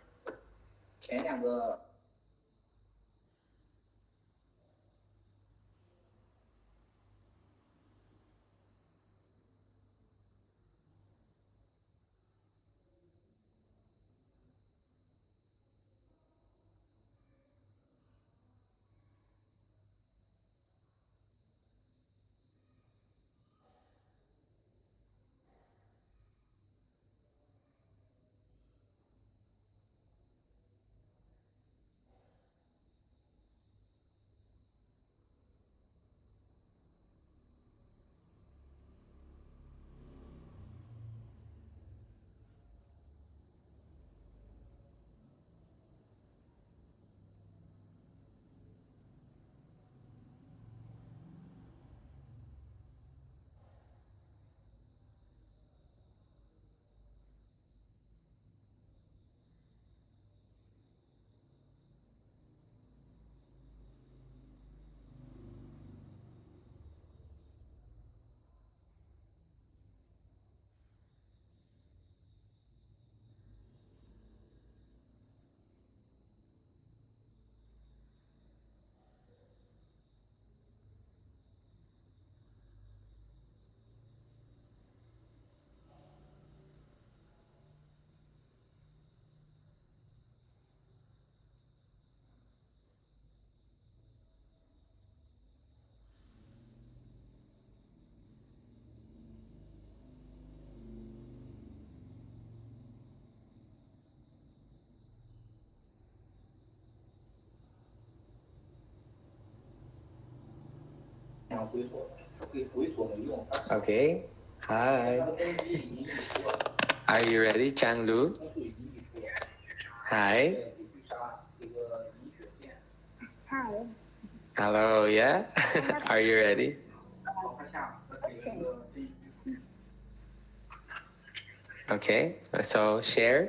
Okay. Hi. Are you ready, Chang Lu? Hi. Hi. Hello. Yeah. I have Are you ready? a question. Okay. So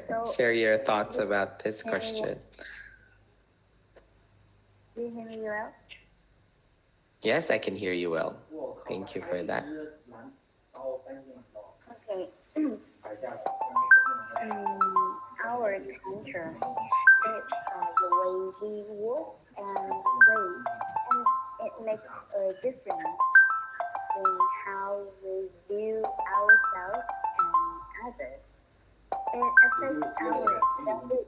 So, share your thoughts about this can you, question. do you hear me well? Yes, I can hear you well. Thank you for that. Okay. Our culture shapes the way we work and play, and it makes a difference in how we view ourselves and others. It affects our values,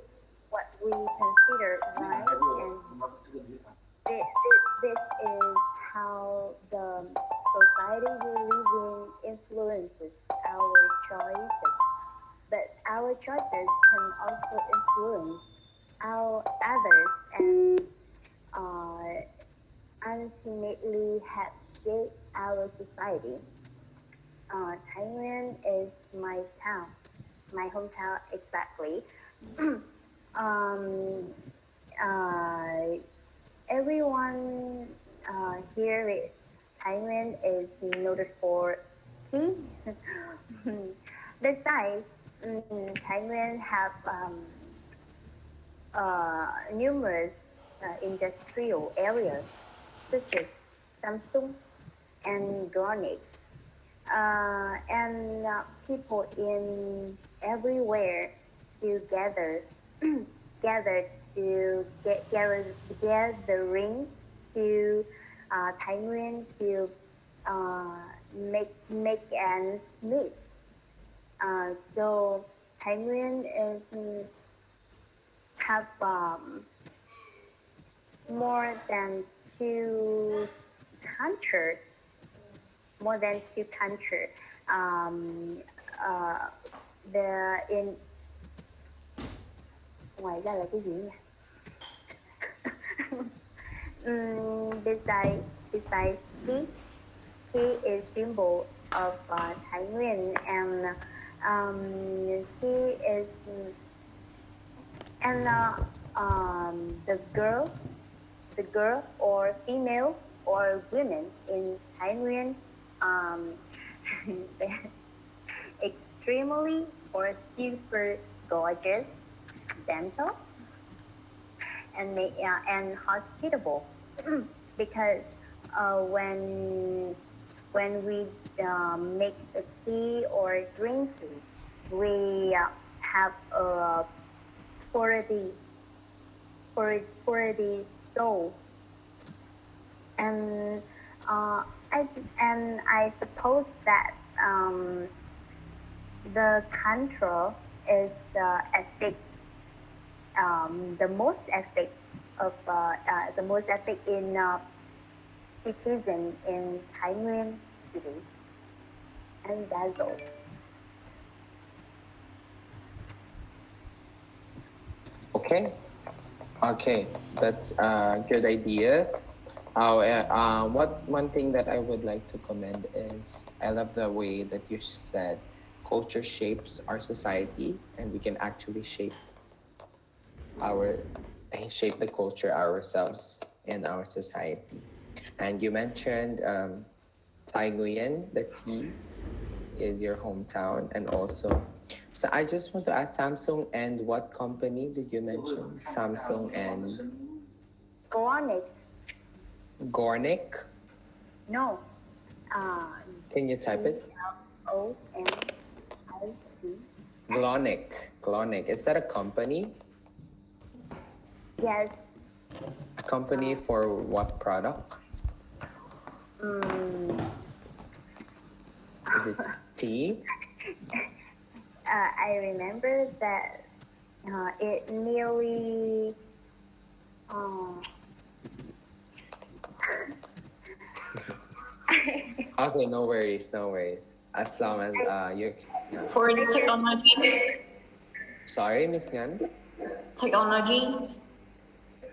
what we consider right and wrong. This is how the society we live in influences our choices. But our choices can also influence our others and uh, ultimately have shaped our society. Thái Nguyên is my town, my hometown exactly. um, uh, Everyone here in Taiwan is noted for tea. Besides, Taiwan have numerous industrial areas such as Samsung and Gronix, and people in everywhere together gathered to gathering to Thái Nguyên to make ends meet. So Thái Nguyên is have more than 200 more than 200 um, uh, the in ngoài ra là cái gì nhỉ? Besides he is symbol of Thái Nguyên, and he is and the girl or female or women in Thái Nguyên um, extremely or super gorgeous, gentle, and hospitable because when we make a tea or drink tea, we have a purity purity soul, and uh, I suppose that the control is the ethic, the most ethic in citizen in Thái Nguyên city, and that's all. Okay. Okay. That's a good idea. What one thing that I would like to commend is I love the way that you said culture shapes our society, and we can actually our shape the culture ourselves in our society. And you mentioned Thai Nguyen, the tea is your hometown, and also, so I just want to ask Samsung and what company did you mention? Samsung and Chronic, Gornick. no, uh, Can you type it? GLONIC. Glonick. Glonick. Is that a company? Yes. A company for what product? Um, Is it tea? I remember that it nearly uh, Okay, no worries, no worries. As long as you. Yeah. For the technology, Sorry, Miss Ngan. technologies.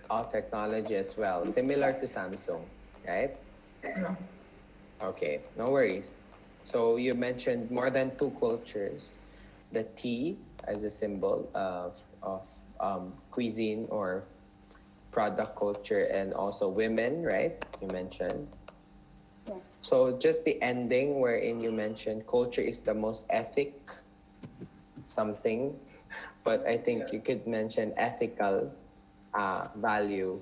All technology as well, similar to Samsung, right? Okay, no worries. So you mentioned more than two cultures. The T as a symbol of cuisine or product culture, and also women, right? You mentioned. Yes. So just the ending wherein you mentioned culture is the most ethic something, but I think you could mention ethical value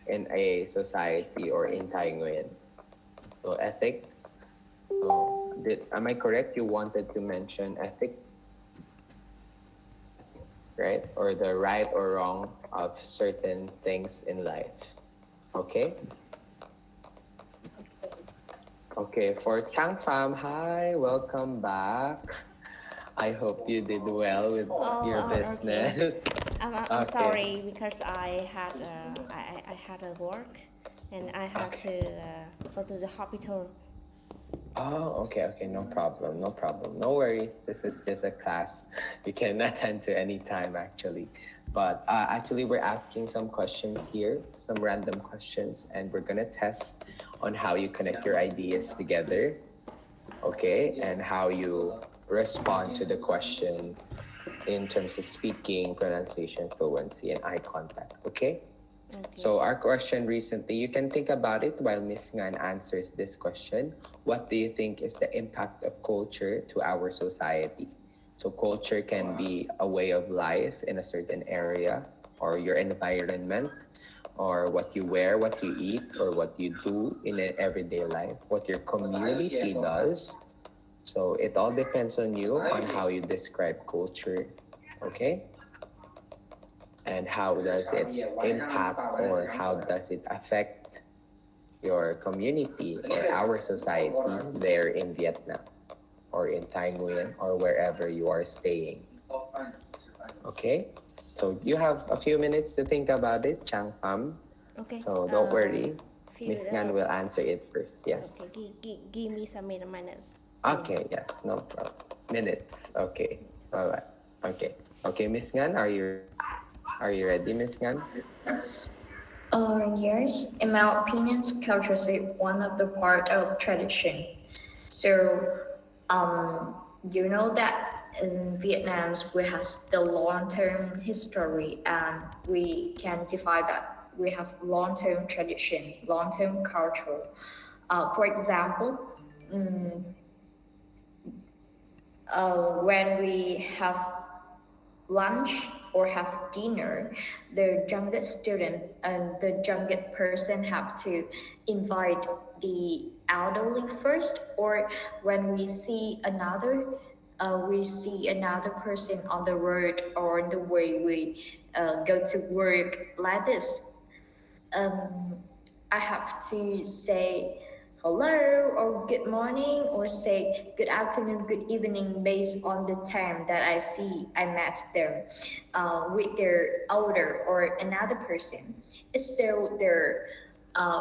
in a society or in Thai Nguyen. So ethic. So am I correct? You wanted to mention ethic, right? Or the right or wrong of certain things in life. Okay? Okay, for Chang Pham, hi, welcome back. I hope you did well with your Okay. business. I'm Okay. sorry because I had a work and I had Okay. to go to the hospital. Oh, okay, no problem, no problem. No worries. This is just a class you can attend to any time, actually. But actually, we're asking some questions here, some random questions, and we're gonna test on how you connect your ideas together, okay, and how you respond to the question in terms of speaking, pronunciation, fluency, and eye contact, okay? Okay. So our question recently, you can think about it while Miss Ngan answers this question. What do you think is the impact of culture to our society? So culture can be a way of life in a certain area or your environment or what you wear, what you eat, or what you do in an everyday life, what your community does. So it all depends on you on how you describe culture, okay? And how does it impact or how does it affect your community or our society there in Vietnam or in Thai Nguyen or wherever you are staying. Okay? So you have a few minutes to think about it, Chang Pham. Okay. So don't worry. Few, Miss Ngan will answer it first. okay, Yes. give me some minutes. Okay, yes, no problem. Minutes. Okay. All right. Okay. Okay, Miss Ngan, are you ready, Miss Ngan? Yes, in my opinion, culture is one of the part of tradition. So, um, you know that in Vietnam we have the long-term history, and we can divide that. We have long-term tradition, long-term culture. For example, when we have lunch or have dinner, the youngest student and the youngest person have to invite the elderly first, or when we see another person on the road or in the way we go to work like this, um, I have to say hello or good morning or say good afternoon, good evening based on the time that I met them with their older or another person. It's so their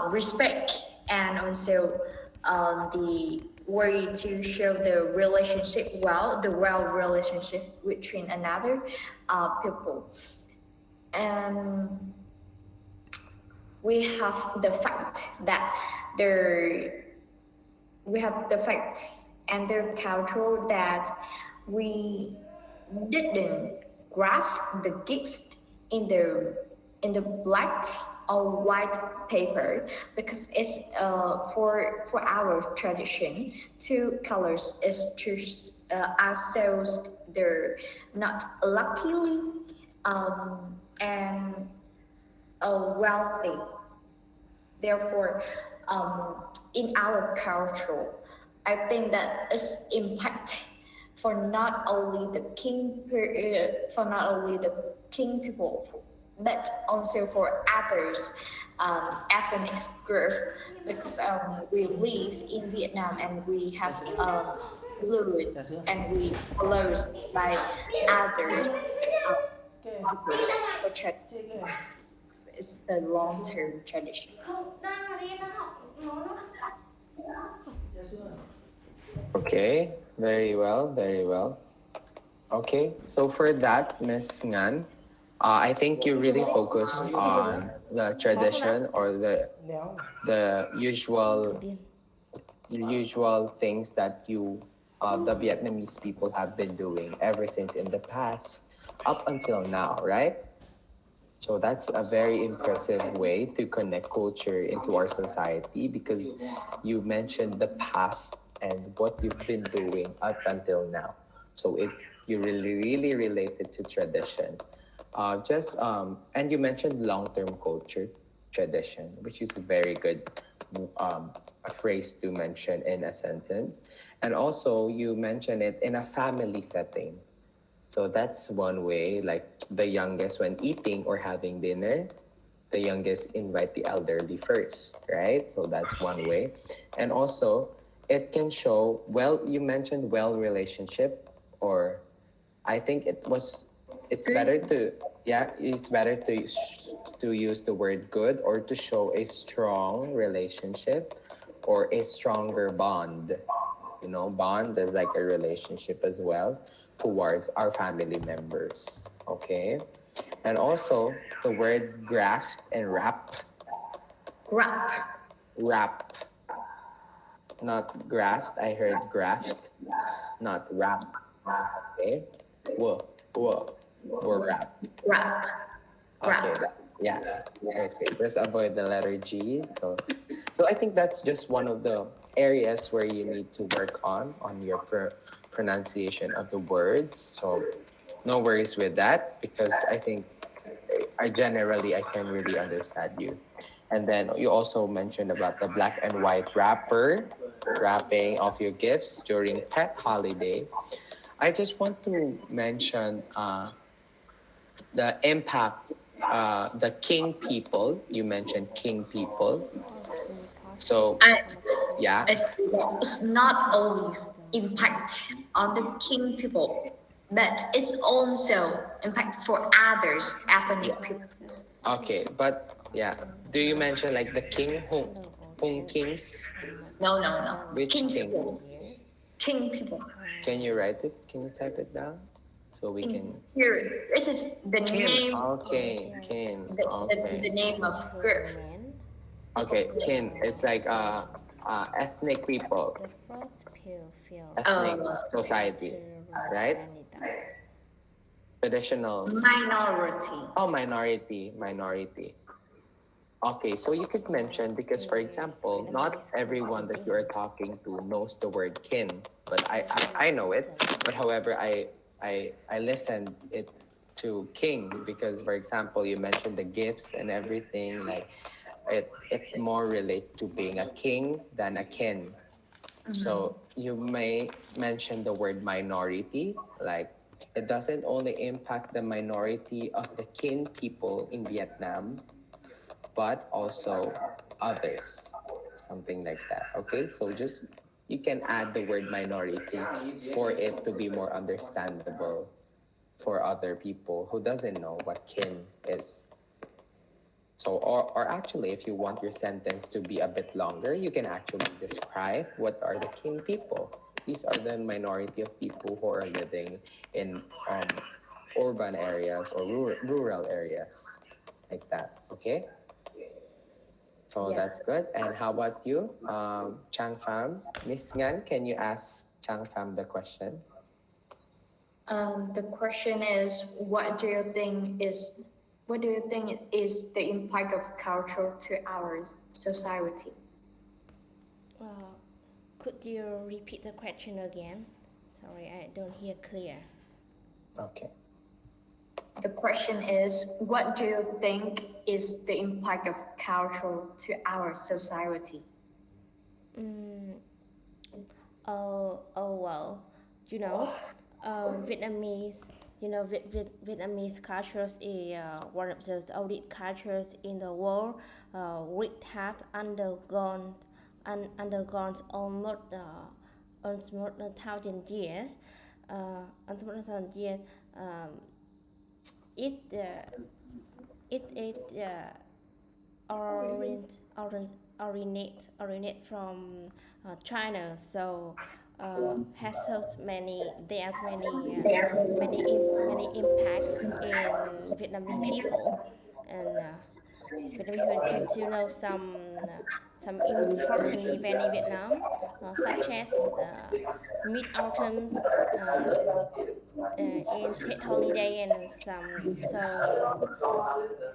respect and also the way to show the relationship well, the well relationship between another people. And we have the fact that there we have the fact and the culture that we didn't graph the gift in the black or white paper because it's for our tradition two colors is to ourselves they're not luckily and wealthy. Therefore, in our culture, I think that it's impact for not only the for not only the king people, but also for others ethnic group because we live in Vietnam and we have fluid and we followed by others others for it's the long-term tradition. Okay, very well, very well. Okay, so for that, Miss Ngan, I think you really focused on the tradition or the usual usual things that the Vietnamese people have been doing ever since in the past up until now, right? So that's a very impressive way to connect culture into our society because you mentioned the past and what you've been doing up until now. So it you really related to tradition. Just and you mentioned long-term culture tradition, which is very good a phrase to mention in a sentence. And also you mentioned it in a family setting. So that's one way, like the youngest when eating or having dinner, the youngest invite the elderly first, right? So that's one way. And also, it can show, well, you mentioned well relationship, or I think it's better to, yeah, it's better to use the word good or to show a strong relationship or a stronger bond. You know, bond is like a relationship as well towards our family members. Okay. And also the word graft and Rap. wrap, not graft. I heard graft, not wrap. Okay. Whoa, whoa, we're wrap. Rap. Okay, Rap. yeah. Okay, just avoid the letter G. So I think that's just one of the areas where you need to work on your pronunciation of the words. So no worries with that because I think I can really understand you. And then you also mentioned about the black and white wrapper, wrapping of your gifts during pet holiday. I just want to mention the impact the king people. You mentioned king people. So I, yeah, it's not only impact on the king people, but it's also impact for others ethnic yeah. people. Okay, but yeah. Do you mention like the king Hung kings? No, no, no. Which King king? people. King people. Can you write it? Can you type it down so we can? Here, this is the Kin. name, Okay, kin. the Okay, name of group. okay, kin. It's like ethnic people, The first field ethnic Uh, society, right? Traditional. Minority. Oh, minority. Okay, so you could mention because, for example, not everyone that you are talking to knows the word kin, but I know it. But however, I listened it to king because, for example, you mentioned the gifts and everything. Like it more relates to being a king than a kin. So you may mention the word minority, like it doesn't only impact the minority of the kin people in Vietnam, but also others, something like that. Okay, so just you can add the word minority for it to be more understandable for other people who doesn't know what kin is. So, or actually, if you want your sentence to be a bit longer, you can actually describe what are the kin people. These are the minority of people who are living in urban areas or rural areas, like that. Okay. So Yeah. that's good. And how about you, Chang Pham? Miss Ngan, can you ask Chang Pham the question? The question is, what do you think is the impact of culture to our society? Could you repeat the question again? Sorry, I don't hear clear. Okay. The question is, what do you think is the impact of culture to our society? Oh well, you know, Vietnamese, Vietnamese cultures is one of the oldest cultures in the world. Which has undergone almost 1,000 years. Almost 1,000 years. Um, it origin, originate from China. So has so many there's many impacts in Vietnamese people, and Vietnamese to know some important event in Vietnam, such as Mid Autumn, in Tết holiday, and some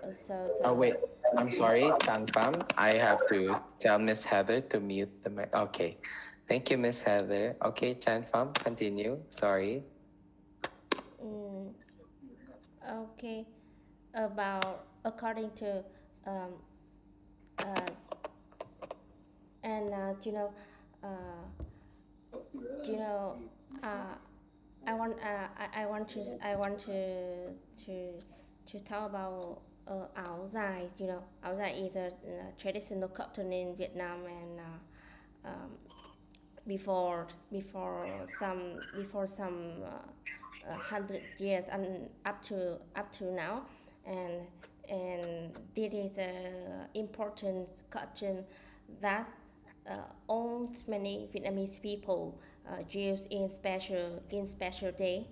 Oh so. wait, I'm sorry, Chang Pham. I have to tell Miss Heather to mute the mic. Okay, thank you, Miss Heather. Okay, Chan Pham, continue. Sorry. Mm, okay, about according to um, uh, and uh, you know uh, I want to to talk about áo dài. Áo dài is a traditional cotton in Vietnam, and before some 100 years and up to now, and this is a important custom that owns many Vietnamese people use in special day,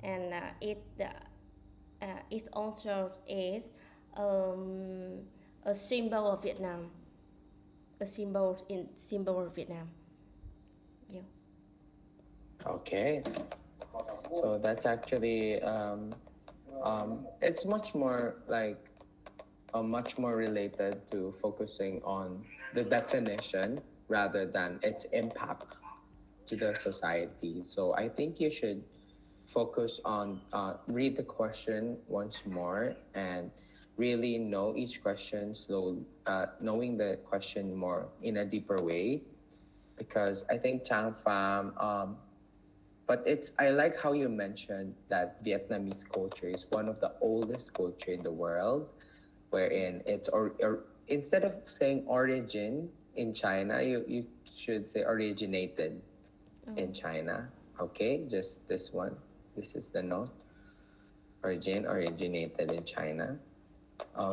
and it also is um, a symbol of Vietnam, a symbol of Vietnam. Yeah. Okay, so that's actually it's much more like much more related to focusing on the definition rather than its impact to the society. So I think you should focus on read the question once more and really know each question slowly, knowing the question more in a deeper way. Because I think Chang Pham, but it's I like how you mentioned that Vietnamese culture is one of the oldest culture in the world, wherein it's or instead of saying origin in China, you should say originated in China. Okay, just this one. This is the note. Originated in China.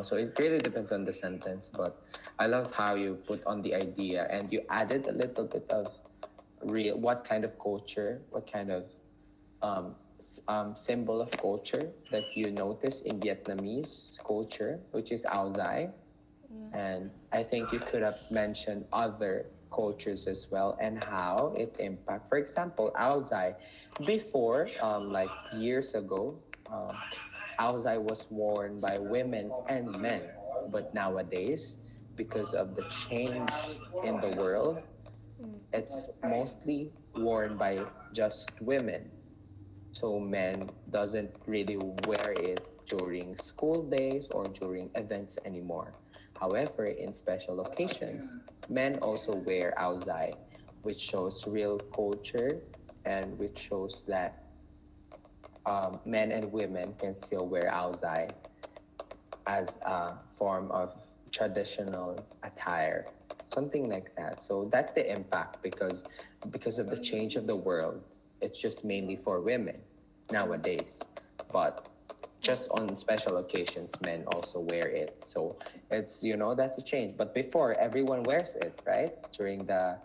So it really depends on the sentence, but I love how you put on the idea and you added a little bit of real what kind of culture, what kind of symbol of culture that you notice in Vietnamese culture, which is Ao Dai. And I think you could have mentioned other cultures as well and how it impact. For example, Ao Dai, before, like years ago, Ao Dai was worn by women and men. But nowadays, because of the change in the world, it's mostly worn by just women. So men doesn't really wear it during school days or during events anymore. However, in special occasions, men also wear aozai, which shows real culture and which shows that men and women can still wear aozai as a form of traditional attire, something like that. So that's the impact because of the change of the world. It's just mainly for women nowadays, but just on special occasions, men also wear it. So it's that's a change. But before, everyone wears it, right? During the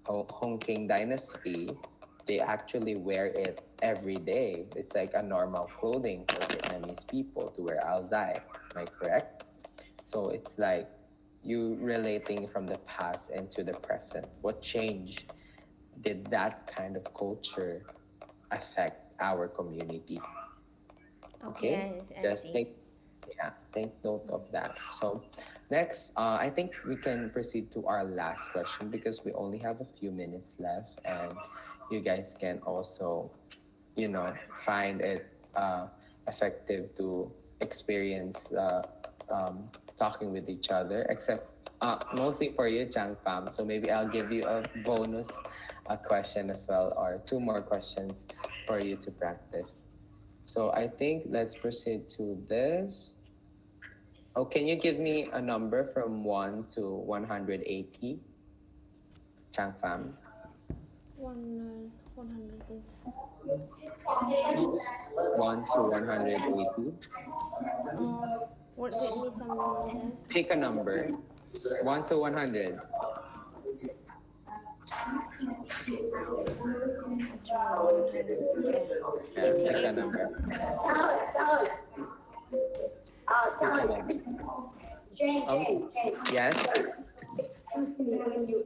Hong King dynasty, they actually wear it every day. It's like a normal clothing for Vietnamese people to wear ao dai. Am I correct? So it's like you relating from the past into the present. What change did that kind of culture affect our community? Okay, I just see. take note of that. So next, I think we can proceed to our last question because we only have a few minutes left, and you guys can also, find it effective to experience talking with each other. Except mostly for you, Chang Pham. So maybe I'll give you a bonus question as well, or two more questions for you to practice. So I think let's proceed to this. Oh, can you give me a number from 1 to 180? Chang Pham. 100 is 1 to 180. what give me some numbers. Pick a number. 1 to 100. Yeah, pick a number. Pick a number. Yes. Excuse me when you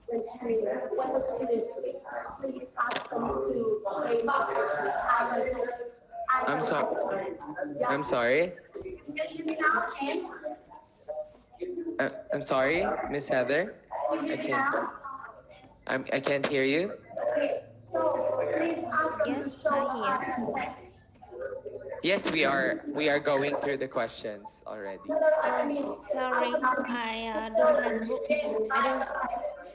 when student when the students speak, please ask them to play I'm sorry. I'm Yeah. sorry. Can you hear me now, Ken? I'm sorry, Miss Heather. Can you I hear me can't. now? I can't hear you. Okay. So please ask them Yes, to show I hear. contact. Yes, we are going through the questions already. I Oh, mean, ask sorry, them to be I don't has further. book. Again, I don't.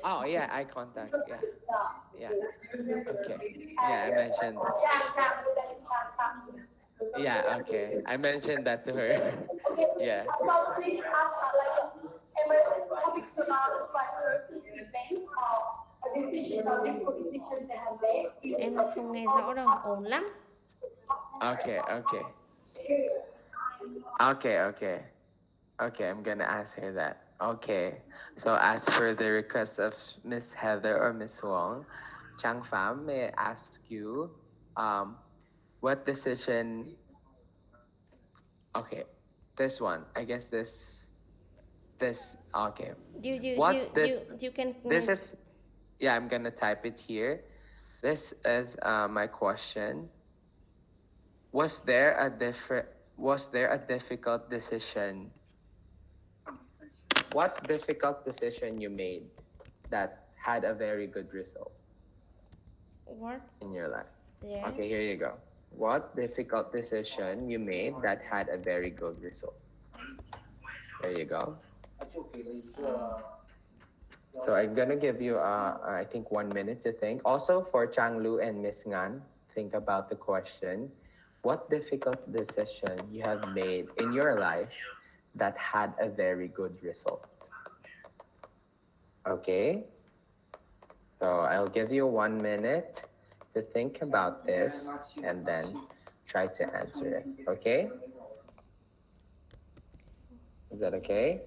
Oh yeah, eye contact. Yeah, yeah. Okay. Yeah, I And mentioned. Jack was saying Jack. Yeah, okay. I mentioned that to her. Okay, Yeah. so please ask like emergent topics about the strike person events or a decision or difficult decision they have made. Please Em không nghe rõ đâu, ồn lắm. Okay, okay. Okay, okay. Okay, I'm gonna ask her that. Okay. So as per the request of Miss Heather or Miss Wong, Chang Pham, may I ask you, what decision? Okay, this one. I guess this. Okay. What did You can. this is? Yeah, I'm gonna type it here. This is my question. Was there a different? Was there a difficult decision? What difficult decision you made that had a very good result What in your life? there? Okay, here you go. What difficult decision you made that had a very good result? There you go. So I'm gonna give you, I think, 1 minute to think. Also for Chang Lu and Miss Ngan, think about the question. What difficult decision you have made in your life that had a very good result? Okay. So I'll give you 1 minute to think about this and then try to answer it. Okay? Is that okay?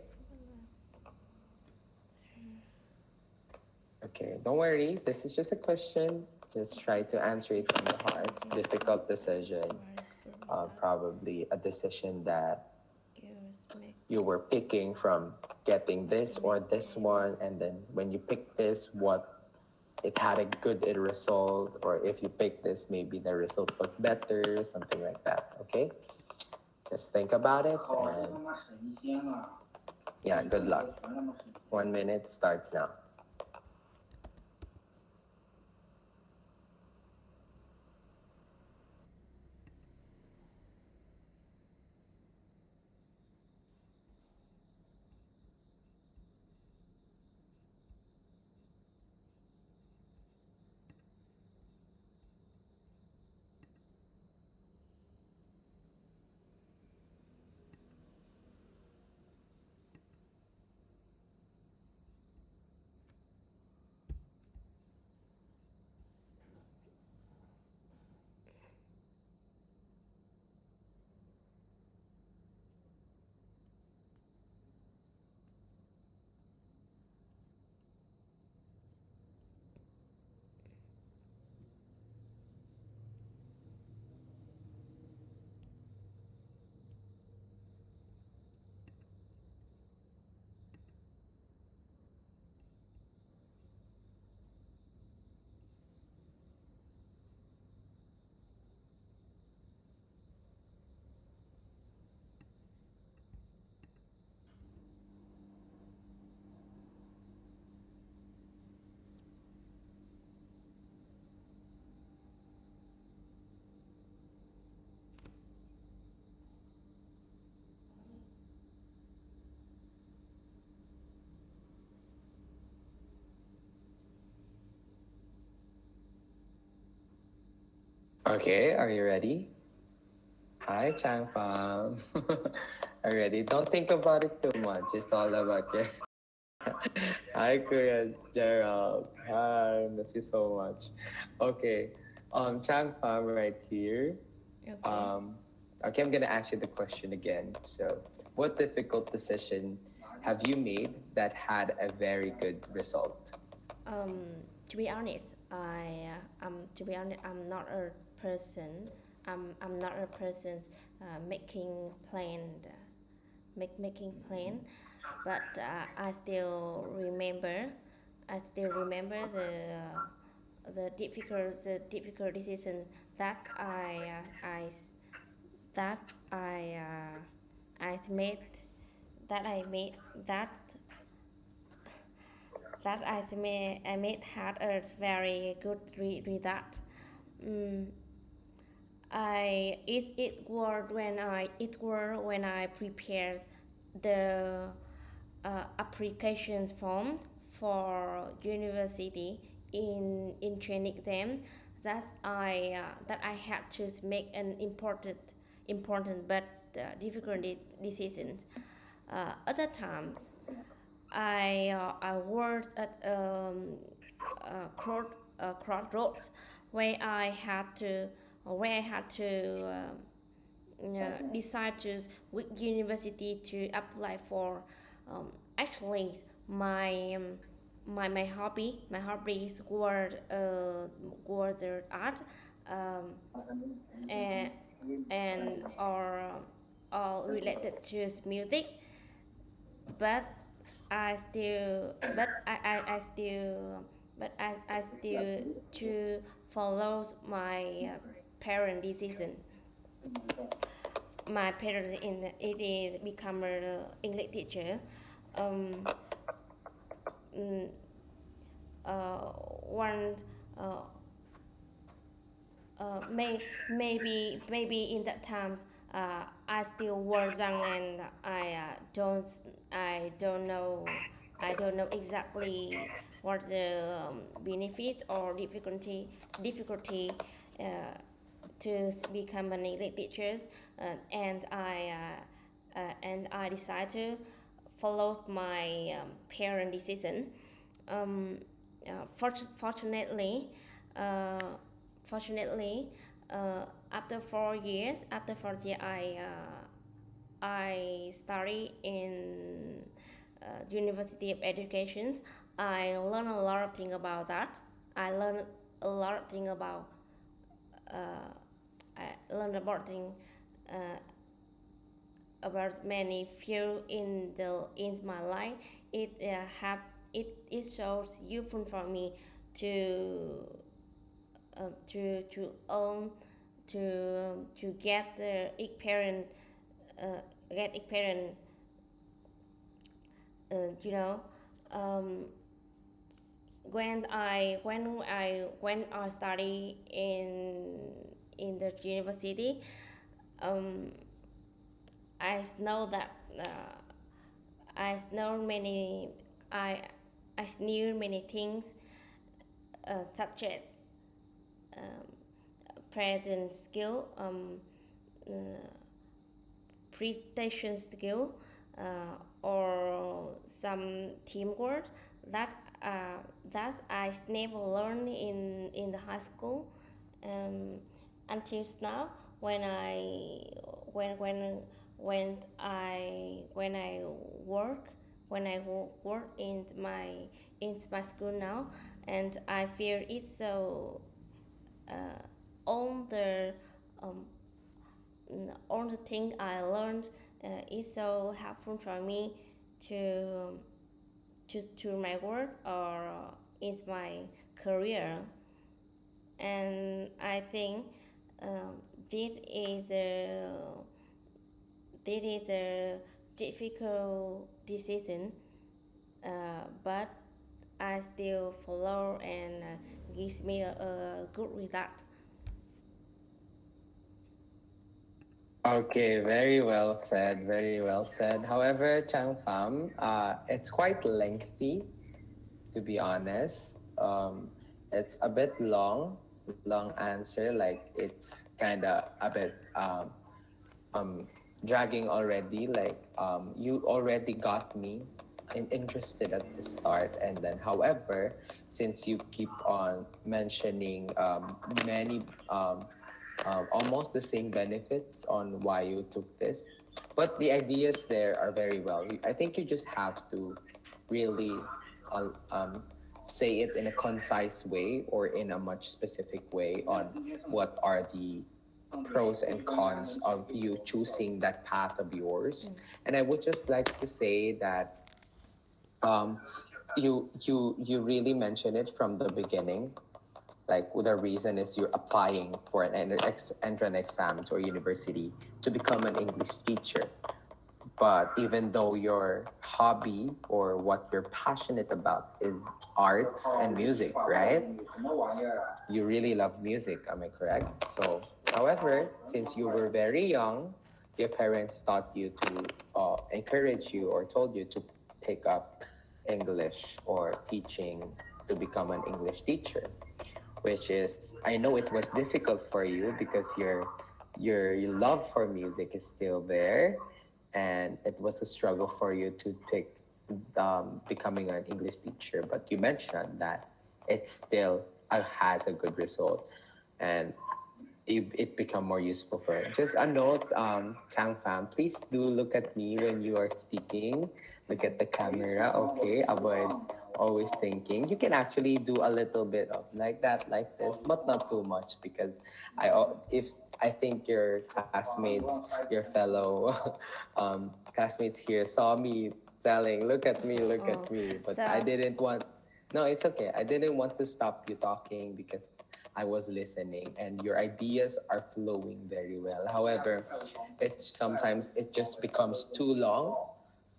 Okay, don't worry. This is just a question. Just try to answer it from the heart. Difficult decision. Probably a decision that you were picking from getting this or this one, and then when you pick this, what it had a good result, or if you pick this, maybe the result was better, something like that. Okay, just think about it, and yeah, good luck. 1 minute starts now. Okay, are you ready? Hi, Chang Pham. Are you ready? Don't think about it too much. It's all about you. Hi, Kuya Gerald. Hi, miss you so much. Okay, Chang Pham right here. Okay. Okay, I'm gonna ask you the question again. So, what difficult decision have you made that had a very good result? To be honest, I'm not a person. I'm not a person making planned making plan, but I still remember. I still remember the difficult decision that that I I made that I made that I made had a very good result. Mm, it were when I prepared the applications form for university in training them that I had to make an important but difficult decisions. Other times I worked at crossroads where I had to decide to which university to apply for. Um, Actually, my my hobbies were the art, and or all related to music, but I still I still to follow my parent decision. My parents in it is become a English teacher. Um, mm, One uh, maybe in that times I still was young and I don't know I don't know exactly what the benefits or difficulty uh, to become an English teacher, and I decided to follow my parent decision. Um, Fortunately, uh, fortunately, after 4 years, I study in University of Education. I learned a lot of things about that. I learned a lot of things uh, I learned uh, about many fields in my life. It have it shows useful for me to to own to get the experience uh, get experience you know um, when I study in the university, um, I know that I know many I I knew many things such as um, present skill, uh, presentation skill, or some teamwork that that I never learned in the high school, um, until now when when I work work in my school now, and I feel it's so all the um, all the things I learned is so helpful for me to to my work or in my career, and I think um, this is a this is a difficult decision, but I still follow and gives me a good result. Okay, very well said, very well said. However, Chang Pham, it's quite lengthy, to be honest. It's a bit long answer. Like it's kind of a bit um, dragging already. Like you already got me interested at the start, and then however, since you keep on mentioning many almost the same benefits on why you took this, but the ideas there are very well. I think you just have to really uh, um, say it in a concise way or in a much specific way on what are the pros and cons of you choosing that path of yours. And I would just like to say that um, you really mentioned it from the beginning. Like the reason is you're applying for an entrance exam to a university to become an English teacher. But even though your hobby or what you're passionate about is arts and music, right? You really love music, am I correct? So, however, since you were very young, your parents taught you to encourage you or told you to take up English or teaching to become an English teacher, which is, I know it was difficult for you because your love for music is still there, and it was a struggle for you to pick becoming an English teacher. But you mentioned that it still has a good result, and it become more useful for it. Just a note, Chang Fam, please do look at me when you are speaking. Look at the camera, okay? Avoid always thinking. You can actually do a little bit of like that, like this, but not too much because if I think your classmates, your fellow classmates here saw me telling, look at me, but I So didn't want. No, it's okay. I didn't want to stop you talking because I was listening and your ideas are flowing very well. However, it's sometimes it just becomes too long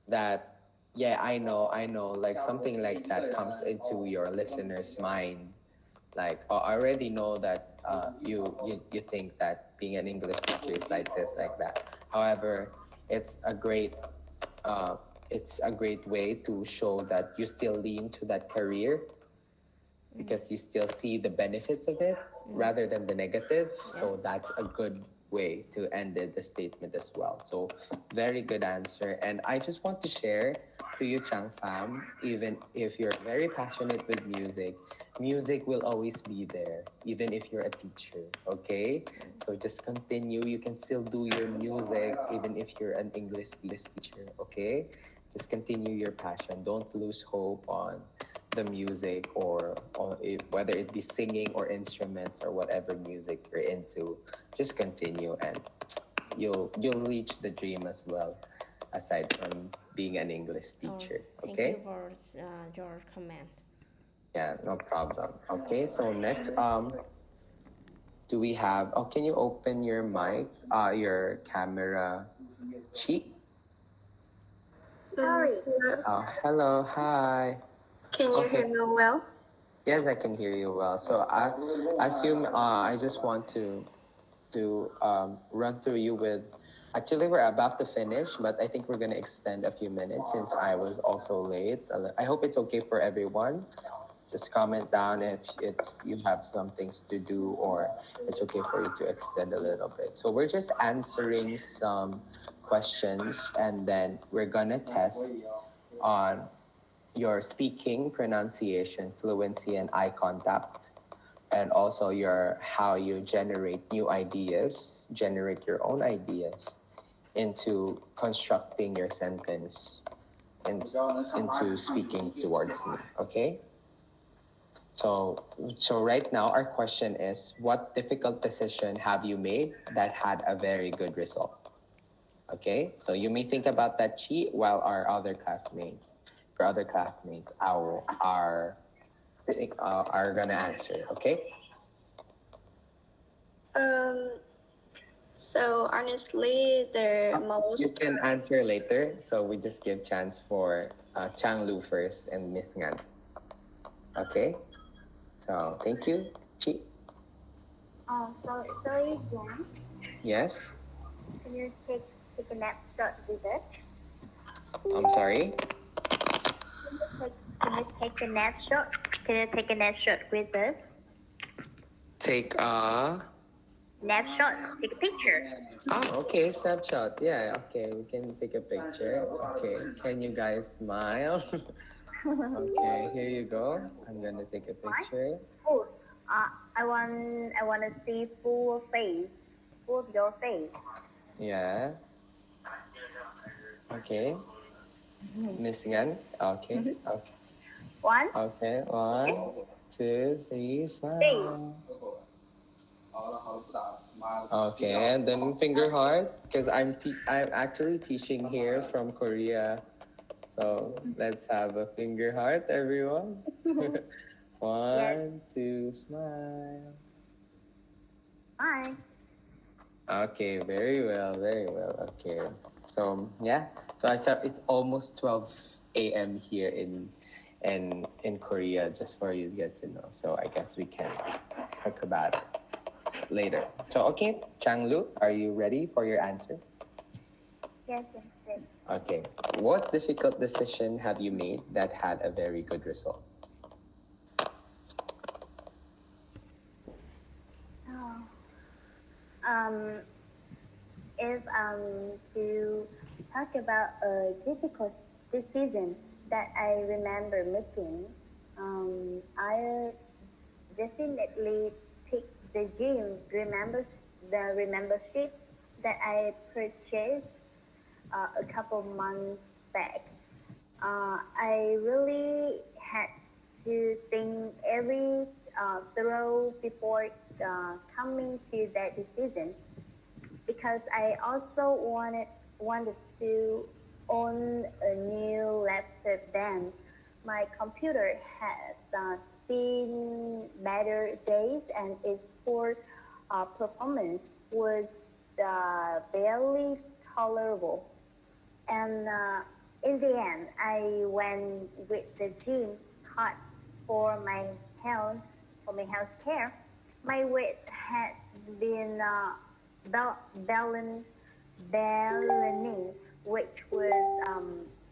that yeah, I know, like something like that comes into your listener's mind. Like oh, I already know that you think that being an English teacher is like this, like that. However, it's a great uh, it's a great way to show that you still lean to that career because you still see the benefits of it rather than the negative. So that's a good way to end the statement as well. So very good answer. And I just want to share to you, Chang Pham, even if you're very passionate with music, music will always be there, even if you're a teacher. Okay? So just continue. You can still do your music even if you're an English teacher. Okay? Just continue your passion. Don't lose hope on the music or whether it be singing or instruments or whatever music you're into. Just continue and you'll reach the dream as well, aside from being an English teacher. thank you Okay? for your comment. Yeah, no problem. Okay, so next do we have, oh, can you open your mic, your camera, Chi? Sorry. Oh, hello, hi. Can you Okay. hear me well? Yes, I can hear you well. So I assume I just want to run through you with. Actually, we're about to finish, but I think we're gonna extend a few minutes since I was also late. I hope it's okay for everyone. Just comment down if it's you have some things to do or it's okay for you to extend a little bit. So we're just answering some questions and then we're gonna test on your speaking, pronunciation, fluency, and eye contact, and also your how you generate new ideas, generate your own ideas into constructing your sentence into speaking towards me. Okay. So right now our question is, what difficult decision have you made that had a very good result? Okay, so you may think about that, Chi, while our other classmates are gonna answer. Okay. Um, so honestly, the You most can answer later. So we just give chance for Chang Lu first and Miss Ngan. Okay. So thank you, Chi. Sorry, Jan. Yes. Can you take a snapshot with us? I'm sorry. Can you take a snapshot? Can you take a snapshot with us? Take a. Snapshot. Take a picture. Okay, snapshot. Yeah, okay, we can take a picture. Okay, can you guys smile? Okay, here you go. I'm gonna take a picture. Oh, I want to see full face, full of your face. Yeah. Okay. Miss Ngan. Okay. Okay. One, Okay. 1, 2, 3, three. smile. Okay, and then finger heart because I'm actually teaching here from Korea. So let's have a finger heart, everyone. Yes. 1, 2, smile. Bye. Okay, very well, very well. Okay, so yeah, so I thought it's almost 12 a.m. here in Korea, just for you guys to know. So I guess we can talk about it later. So okay, Changlu, are you ready for your answer? Yes, yes, yes. Okay, what difficult decision have you made that had a very good result? Oh. Um, if to talk about a difficult decision that I remember making, I definitely picked the gym. The membership that I purchased a couple months back. I really had to think every through before coming to that decision because I also wanted to own a new laptop then. My computer has seen better days and its poor performance was barely tolerable. And in the end, I went with the gym card for my health, for my health care. My weight had been balanced, balancing, which was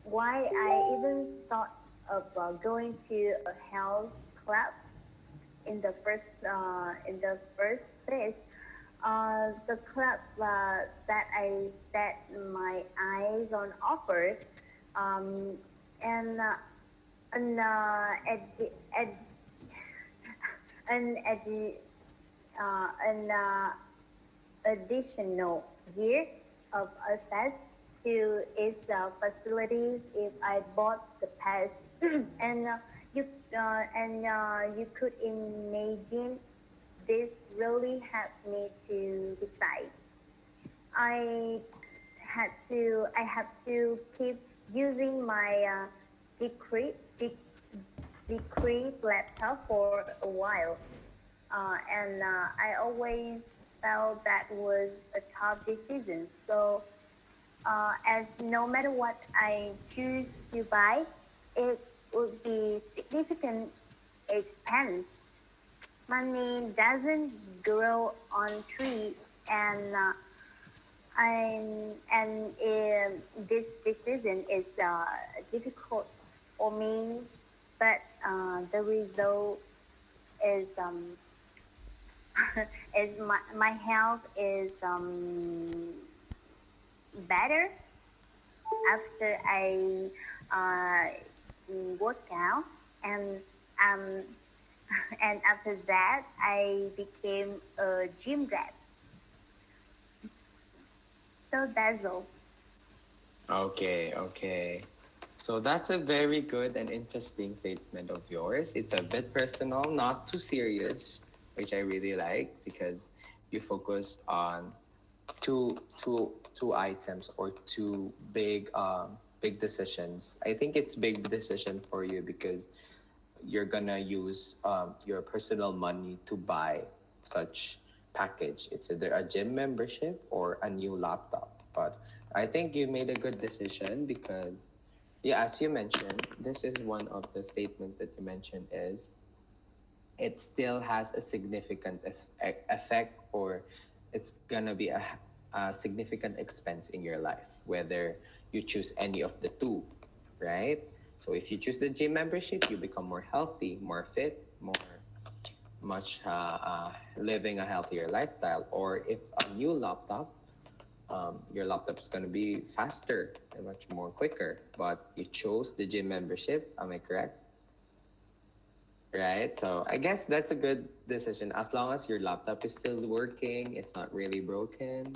why I even thought of going to a health club in the first place. The club that I set my eyes on offered, um, and an ed, an ed, an additional year of access to its facilities if I bought the pass. and you you could imagine this really helped me to decide. I I have to keep using my decrease laptop for a while, and I always felt that was a tough decision. So, as no matter what I choose to buy, it would be significant expense. Money doesn't grow on tree, and this decision is difficult for me, but the result is is my health is better after I work out, and um, and after that I became a gym rat. So that's all. Okay, okay. So that's a very good and interesting statement of yours. It's a bit personal, not too serious, which I really like because you focused on two items or two big decisions. I think it's big decision for you because you're gonna use your personal money to buy such package. It's either a gym membership or a new laptop. But I think you made a good decision because, yeah, as you mentioned, this is one of the statement that you mentioned is it still has a significant effect or it's gonna be a significant expense in your life whether you choose any of the two, right? So if you choose the gym membership you become more healthy, more fit, more much living a healthier lifestyle. Or if a new laptop, your laptop is going to be faster and much more quicker, but you chose the gym membership, am I correct? Right. So I guess that's a good decision as long as your laptop is still working, it's not really broken.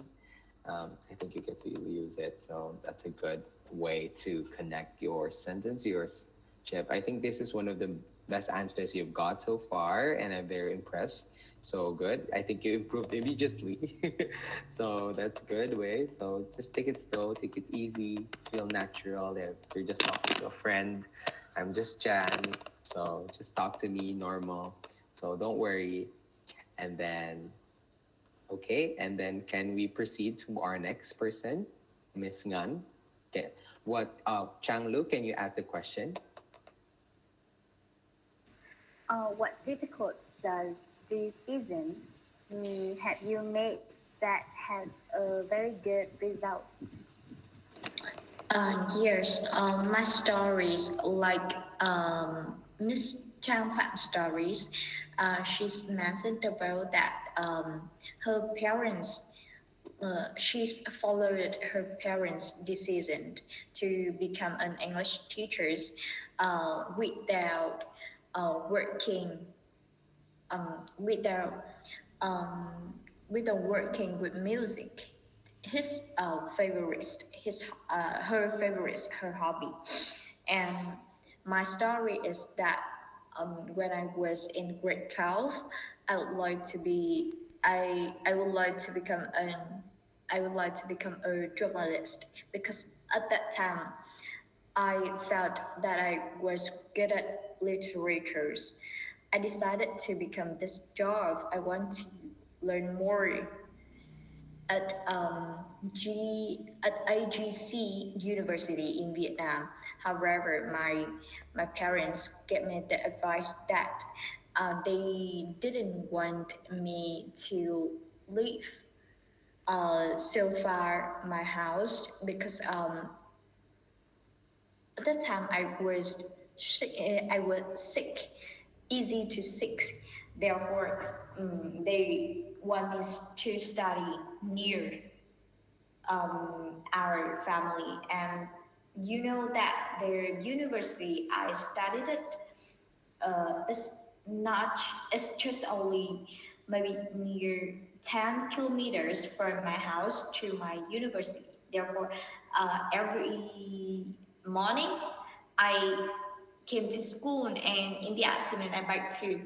I think you get to use it. So that's a good way to connect your sentence, your chip. I think this is one of the best answers you've got so far, and I'm very impressed. So good. I think you improved immediately. So that's good way. So just take it slow, take it easy, feel natural. If you're just talking to a friend, I'm just Jan. So just talk to me normal. So don't worry. And then okay, and then can we proceed to our next person, Miss Ngan? Okay. What Chang Lu, can you ask the question? What difficult does this season have you made that has a very good result? Yes, my stories like Miss Chang Phạm stories. She's mentioned about that her parents. She's followed her parents' decision to become an English teacher without working without um, without working with music. His her favorite, her hobby, and my story is that when I was in grade 12, I would like to be I would like to become an I would like to become a journalist because at that time I felt that I was good at literatures. I decided to become this job. I want to learn more at AGC University in Vietnam. However, my parents gave me the advice that they didn't want me to leave so far my house because at that time I was sick, easy to sick. Therefore, they want me to study near our family. And you know that the university I studied at is not, it's just only maybe near 10 kilometers from my house to my university. Therefore, every morning I came to school, and in the afternoon I back to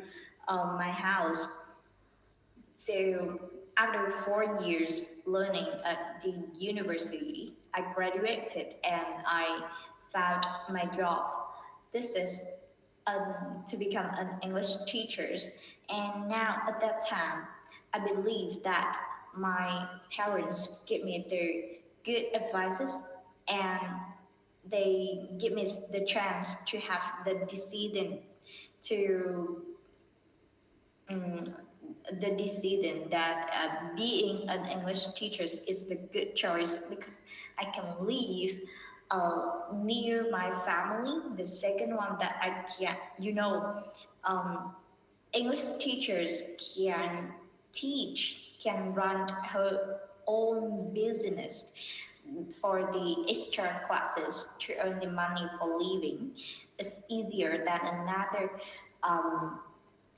my house. So after 4 years learning at the university, I graduated and I found my job. This is to become an English teacher. And now at that time, I believe that my parents give me their good advices, and they give me the chance to have the decision to um, the decision that being an English teacher is the good choice because I can live near my family. The second one that I can, um, English teachers can can run her own business for the extra classes to earn the money for living. It's easier than another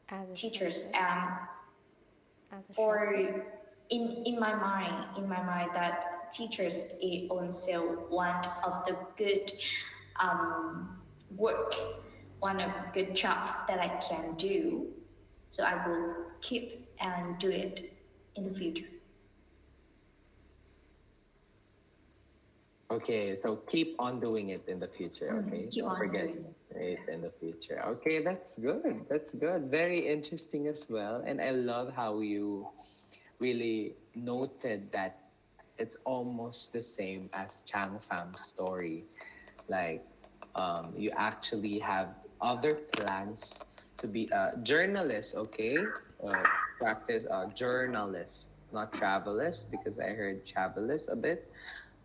As a teachers. shopkeeper. As a Or shopkeeper. in my mind that teachers is also one of the good um, work, one of good job that I can do. So I will keep and do it in the future. Okay, so keep on doing it in the future, okay? Keep Don't on forget doing it in the future. Okay, that's good. That's good. Very interesting as well. And I love how you really noted that it's almost the same as Chang Fam's story. Like, you actually have other plans to be a journalist, okay? Practice a journalist, not travelist, because I heard travelist a bit,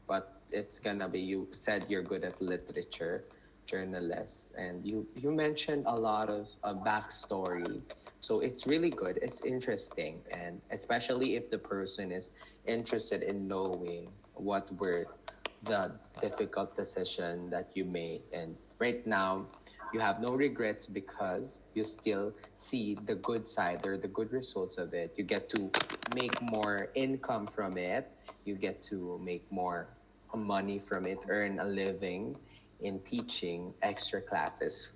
but it's gonna be, you said you're good at literature, journalist, and you mentioned a lot of backstory. So it's really good, it's interesting, and especially if the person is interested in knowing what were the difficult decision that you made, and right now you have no regrets because you still see the good side or the good results of it. You get to make more income from it, you get to make more money from it, earn a living, in teaching extra classes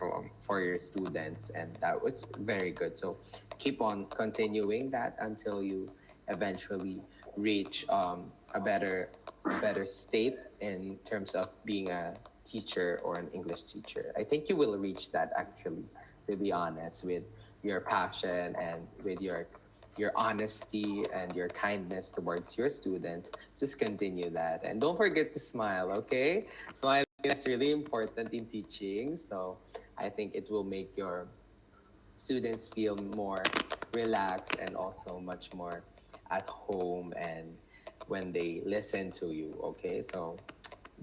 for your students, and that was very good. So keep on continuing that until you eventually reach a better state in terms of being a teacher or an English teacher. I think you will reach that actually, to be honest, with your passion and with your honesty and your kindness towards your students. Just continue that. And don't forget to smile, okay? Smiling is really important in teaching. So I think it will make your students feel more relaxed and also much more at home and when they listen to you, okay? So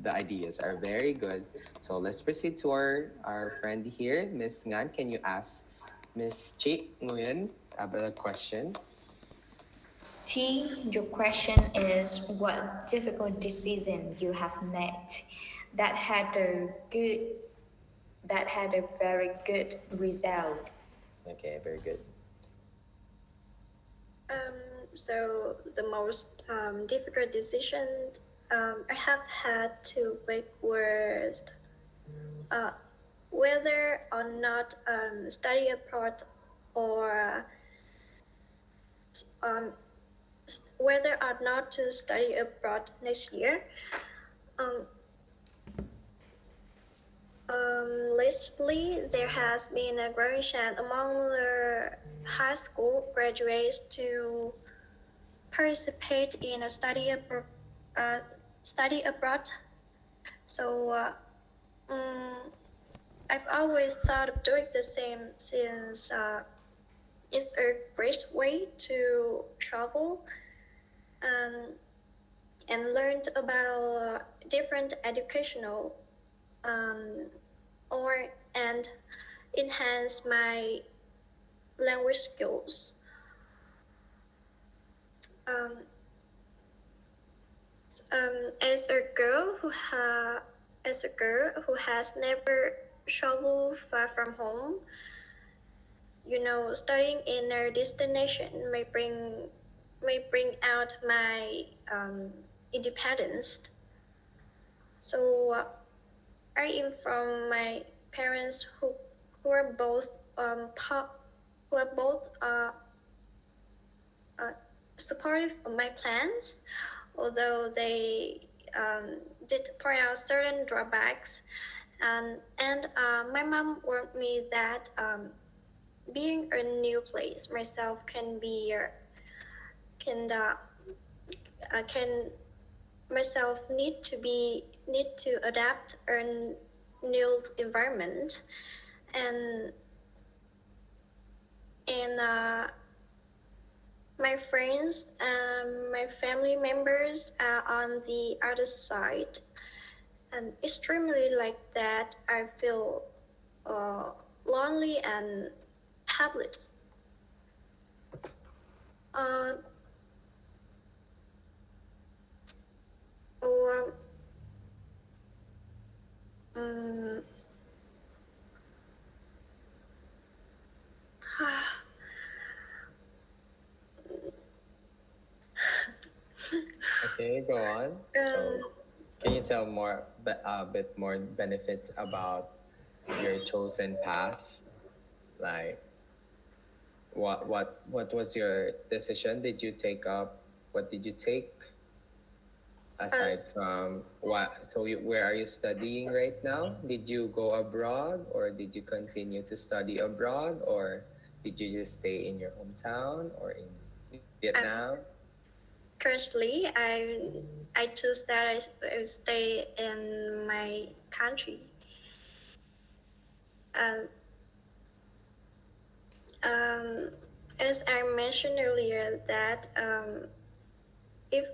the ideas are very good. So let's proceed to our friend here, Miss Ngan. Can you ask Miss Chi Nguyen about a question? T, your question is what difficult decision you have made that had a good that had a very good result. Okay, very good. So the most difficult decision I have had to make was uh, whether or not study abroad or um, whether or not to study abroad next year. Um, Lately, there has been a growing trend among the high school graduates to participate in a study abroad. So I've always thought of doing the same since it's a great way to travel and learn about different educational um, or and enhance my language skills. Um, as a girl who has never traveled far from home, studying in a destination may bring out my independence. So I am from my parents who are both who are both supportive of my plans, although they did point out certain drawbacks. And my mom warned me that being a new place myself can myself need to adapt a new environment and my friends and my family members are on the other side, and extremely like that, I feel uh, lonely and helpless. Uh, or um, Okay, go on. So um, can you tell a bit more benefits about your chosen path? Like what was your decision? Did you take up what did you take aside as from what? So where are you studying right now? Did you go abroad or did you continue to study abroad or did you just stay in your hometown or in Vietnam? currently, I choose that I stay in my country. Uh, um, as I mentioned earlier, that if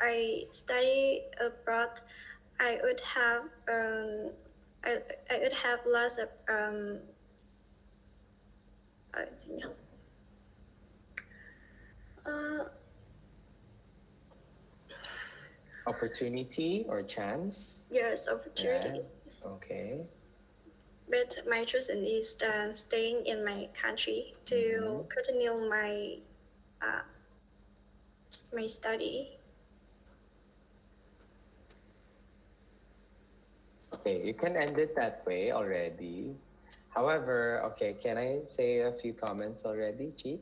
I study abroad, I would have I would have lots of uh, uh, Opportunity or chance? yes, Yeah. opportunities. Okay. But my choice is staying in my country to continue uh, my study. Okay, you can end it that way already. However, okay, can I say a few comments already, Chi?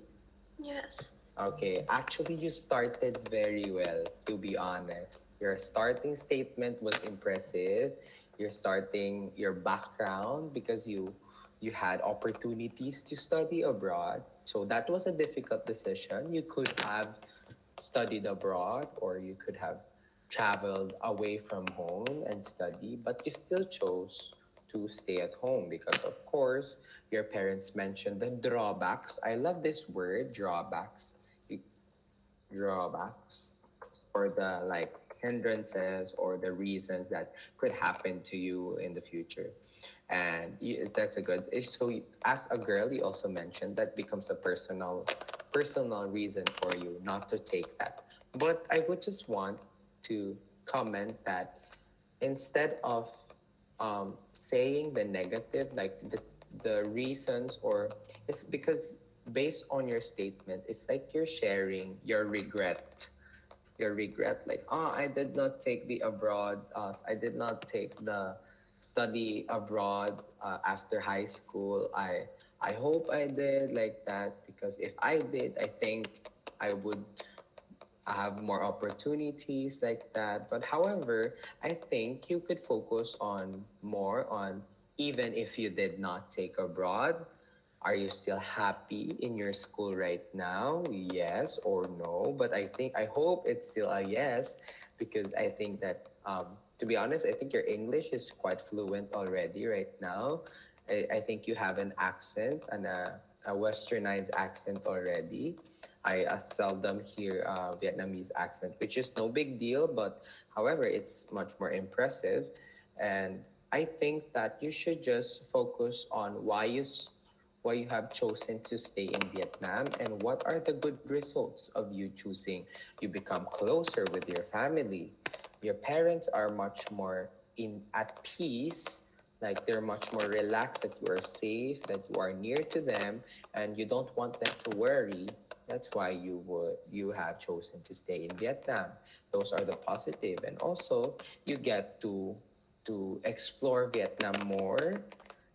Yes. Okay, actually, you started very well, to be honest. Your starting statement was impressive. Your background, because you had opportunities to study abroad. So that was a difficult decision. You could have studied abroad, or you could have traveled away from home and study, but you still chose to stay at home because, of course, your parents mentioned the drawbacks. I love this word, drawbacks. You- Drawbacks, or the like hindrances or the reasons that could happen to you in the future. And that's a good. So as a girl, you also mentioned that becomes a personal reason for you not to take that. But I would just want to comment that instead of saying the negative, like the reasons, or it's because based on your statement, it's like you're sharing your regret, like, oh, I did not take the abroad, I did not take the study abroad after high school. I hope I did like that, because if I did, I think I would have more opportunities like that. But however, I think you could focus on more on, even if you did not take abroad, are you still happy in your school right now? Yes or no? But I hope it's still a yes, because I think that, to be honest, I think your English is quite fluent already right now. I think you have an accent, and a westernized accent already. I seldom hear Vietnamese accent, which is no big deal, but however, it's much more impressive. And I think that you should just focus on why you have chosen to stay in Vietnam, and what are the good results of you choosing. You become closer with your family. Your parents are much more in at peace, like they're much more relaxed that you are safe, that you are near to them, and you don't want them to worry. That's why you have chosen to stay in Vietnam. Those are the positive, and also you get to explore Vietnam more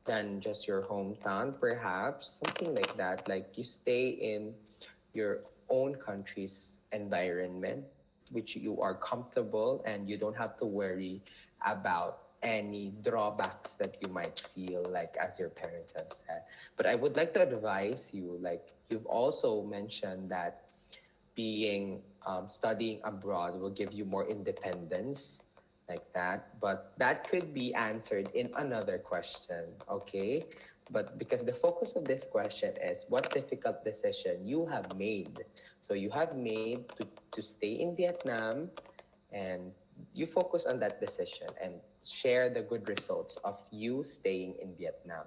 than just your hometown, perhaps something like that. Like you stay in your own country's environment, which you are comfortable, and you don't have to worry about any drawbacks that you might feel, like as your parents have said. But I would like to advise you, like you've also mentioned that being studying abroad will give you more independence, like that, but that could be answered in another question. Okay, but because the focus of this question is what difficult decision you have made, so you have made to stay in Vietnam, and you focus on that decision and share the good results of you staying in Vietnam,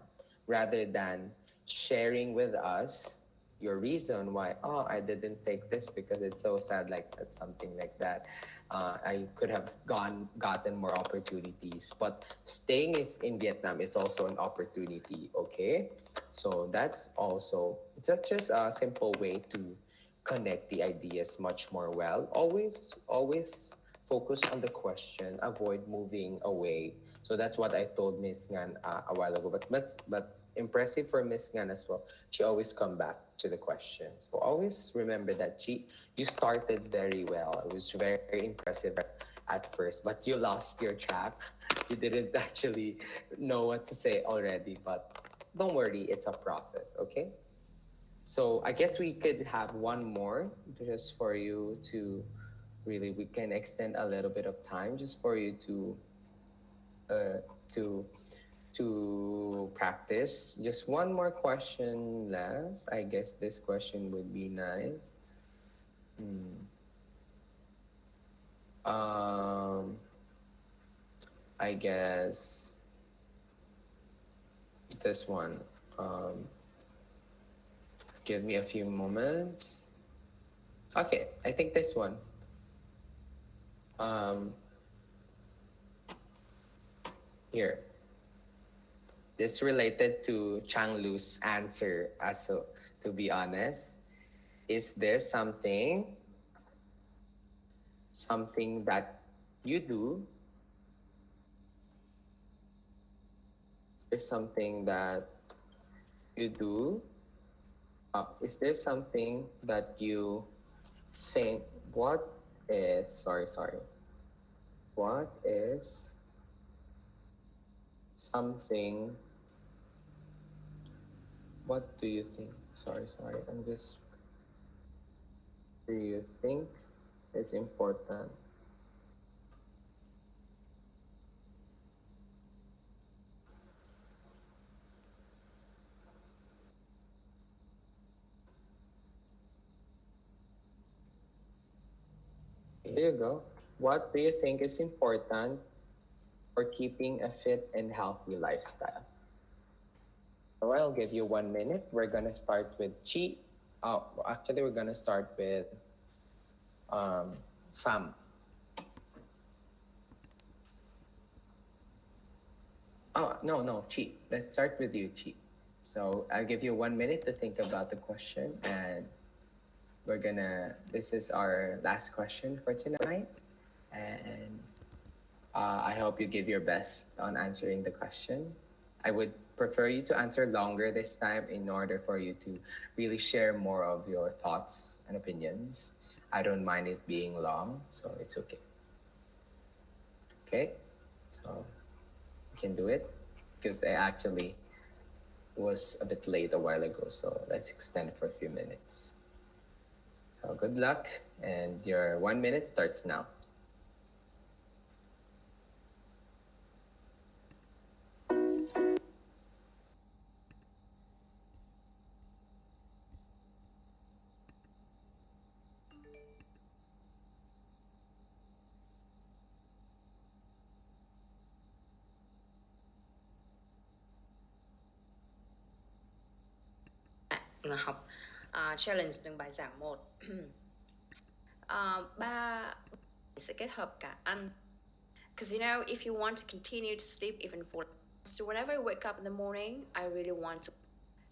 rather than sharing with us your reason why, oh, I didn't take this because it's so sad, like that, something like that. I could have gotten more opportunities, but staying is in Vietnam is also an opportunity. Okay, so that's also just a simple way to connect the ideas much more well. Always focus on the question, avoid moving away. So that's what I told Miss Ngan a while ago. But impressive for Miss Ngan as well. She always come back to the question. So always remember that you started very well. It was very impressive at first, but you lost your track. You didn't actually know what to say already. But don't worry, it's a process. Okay. So I guess we could have one more, just for you to really, we can extend a little bit of time just for you uh, to to practice. Just one more question left. I guess this question would be nice. Hmm. Um, I guess this one. Um, Give me a few moments. Okay, I think this one. Um, Here. This related to Chang Lu's answer. So, to be honest, is there something that you do there something that you do? Is there something that you think? What is sorry? What is something? What do you think? Sorry. I'm just. Do you think is important? Here you go. What do you think is important for keeping a fit and healthy lifestyle? So I'll give you 1 minute. We're gonna start with Chi. Oh, actually, we're gonna start with Fam. Oh no, Chi. Let's start with you, Chi. So I'll give you 1 minute to think about the question, and this is our last question for tonight, and I hope you give your best on answering the question. I would prefer you to answer longer this time in order for you to really share more of your thoughts and opinions. I don't mind it being long, so it's okay. Okay, so you can do it because I actually was a bit late a while ago, so let's extend for a few minutes. So good luck, and your 1 minute starts now. Học challenge từng bài giảng một. Ba sẽ kết hợp cả ăn. Because you know, if you want to continue to sleep even for so whenever I wake up in the morning, I really want to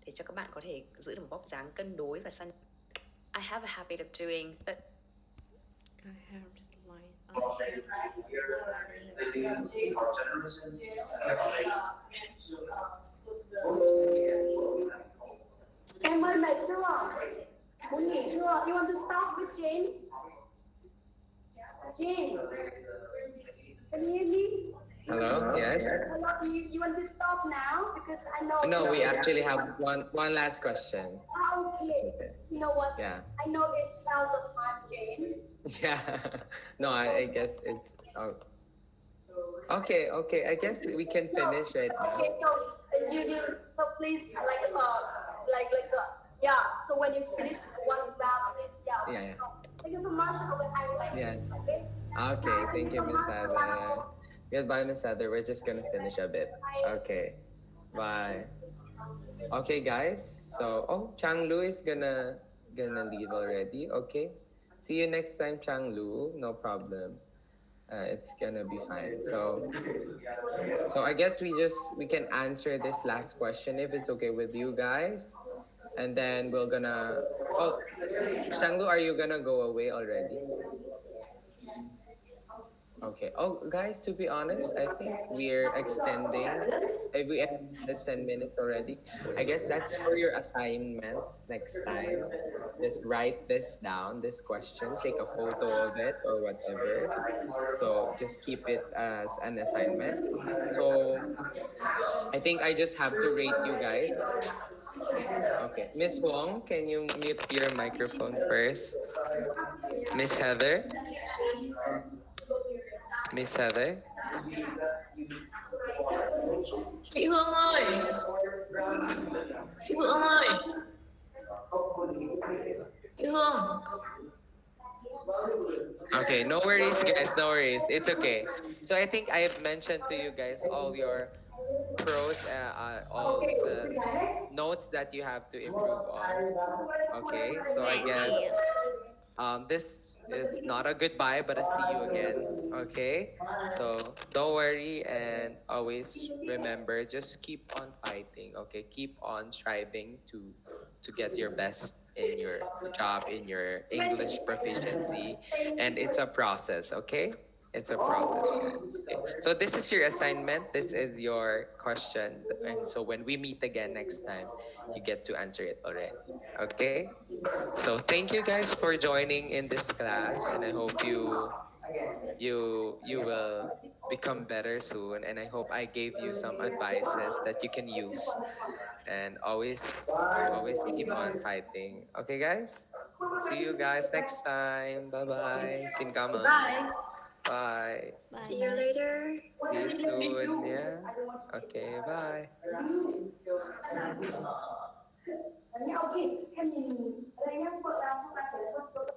để cho các bạn có thể giữ được một vóc dáng cân đối và săn. I have a habit of doing that. I have just Em ơi mệt chưa? Muốn nghỉ chưa? You want to stop with Jane? Jane, can you hear me? Hello, yes? Hello, you want to stop now? Because I know... No, we actually have one last question. Okay. You know what? Yeah. I know it's now the time, Jane. Yeah. No, I guess it's... Oh. Okay. I guess we can finish right now. Okay, so please, yeah. So when you finish one round, please, Yeah. Thank you so much for the highlight. Yes. Okay. Okay, thank you, Miss Heather. Goodbye, Miss Heather. We're just gonna finish a bit. Okay. Bye. Okay, guys. So, Chang Lu is gonna leave already. Okay. See you next time, Chang Lu. No problem. It's gonna be fine. So I guess we can answer this last question if it's okay with you guys, and then we're gonna. Oh, Chang Lu, are you gonna go away already? Okay. Oh, guys, to be honest, I think we're extending. If we ended 10 minutes already, I guess that's for your assignment next time. Just write this down, this question, take a photo of it or whatever. So just keep it as an assignment. So I think I just have to rate you guys. Okay. Miss Wong, can you mute your microphone first? Miss Heather? Miss Heather? Chị Hương ơi. Chị Hương ơi. Chị Hương. Okay, no worries, guys. No worries. It's okay. So I think I've mentioned to you guys all your pros, all the notes that you have to improve on. Okay, so I guess this is not a goodbye, but a see you again. Okay, so don't worry and always remember, just keep on fighting. Okay, keep on striving to get your best in your job, in your English proficiency, and it's a process. Okay, it's a process, guys. Okay. So this is your assignment. This is your question. And so when we meet again next time, you get to answer it already. Okay? So thank you guys for joining in this class, and I hope you will become better soon, and I hope I gave you some advices that you can use, and always keep on fighting. Okay guys? See you guys next time. Bye bye. Xin cảm ơn. Bye. Bye. Bye See you bye. later. See you soon. Yeah. Okay, bye. Anh nghe ok, em nhìn đây nhá, vợ làm không làm trả lời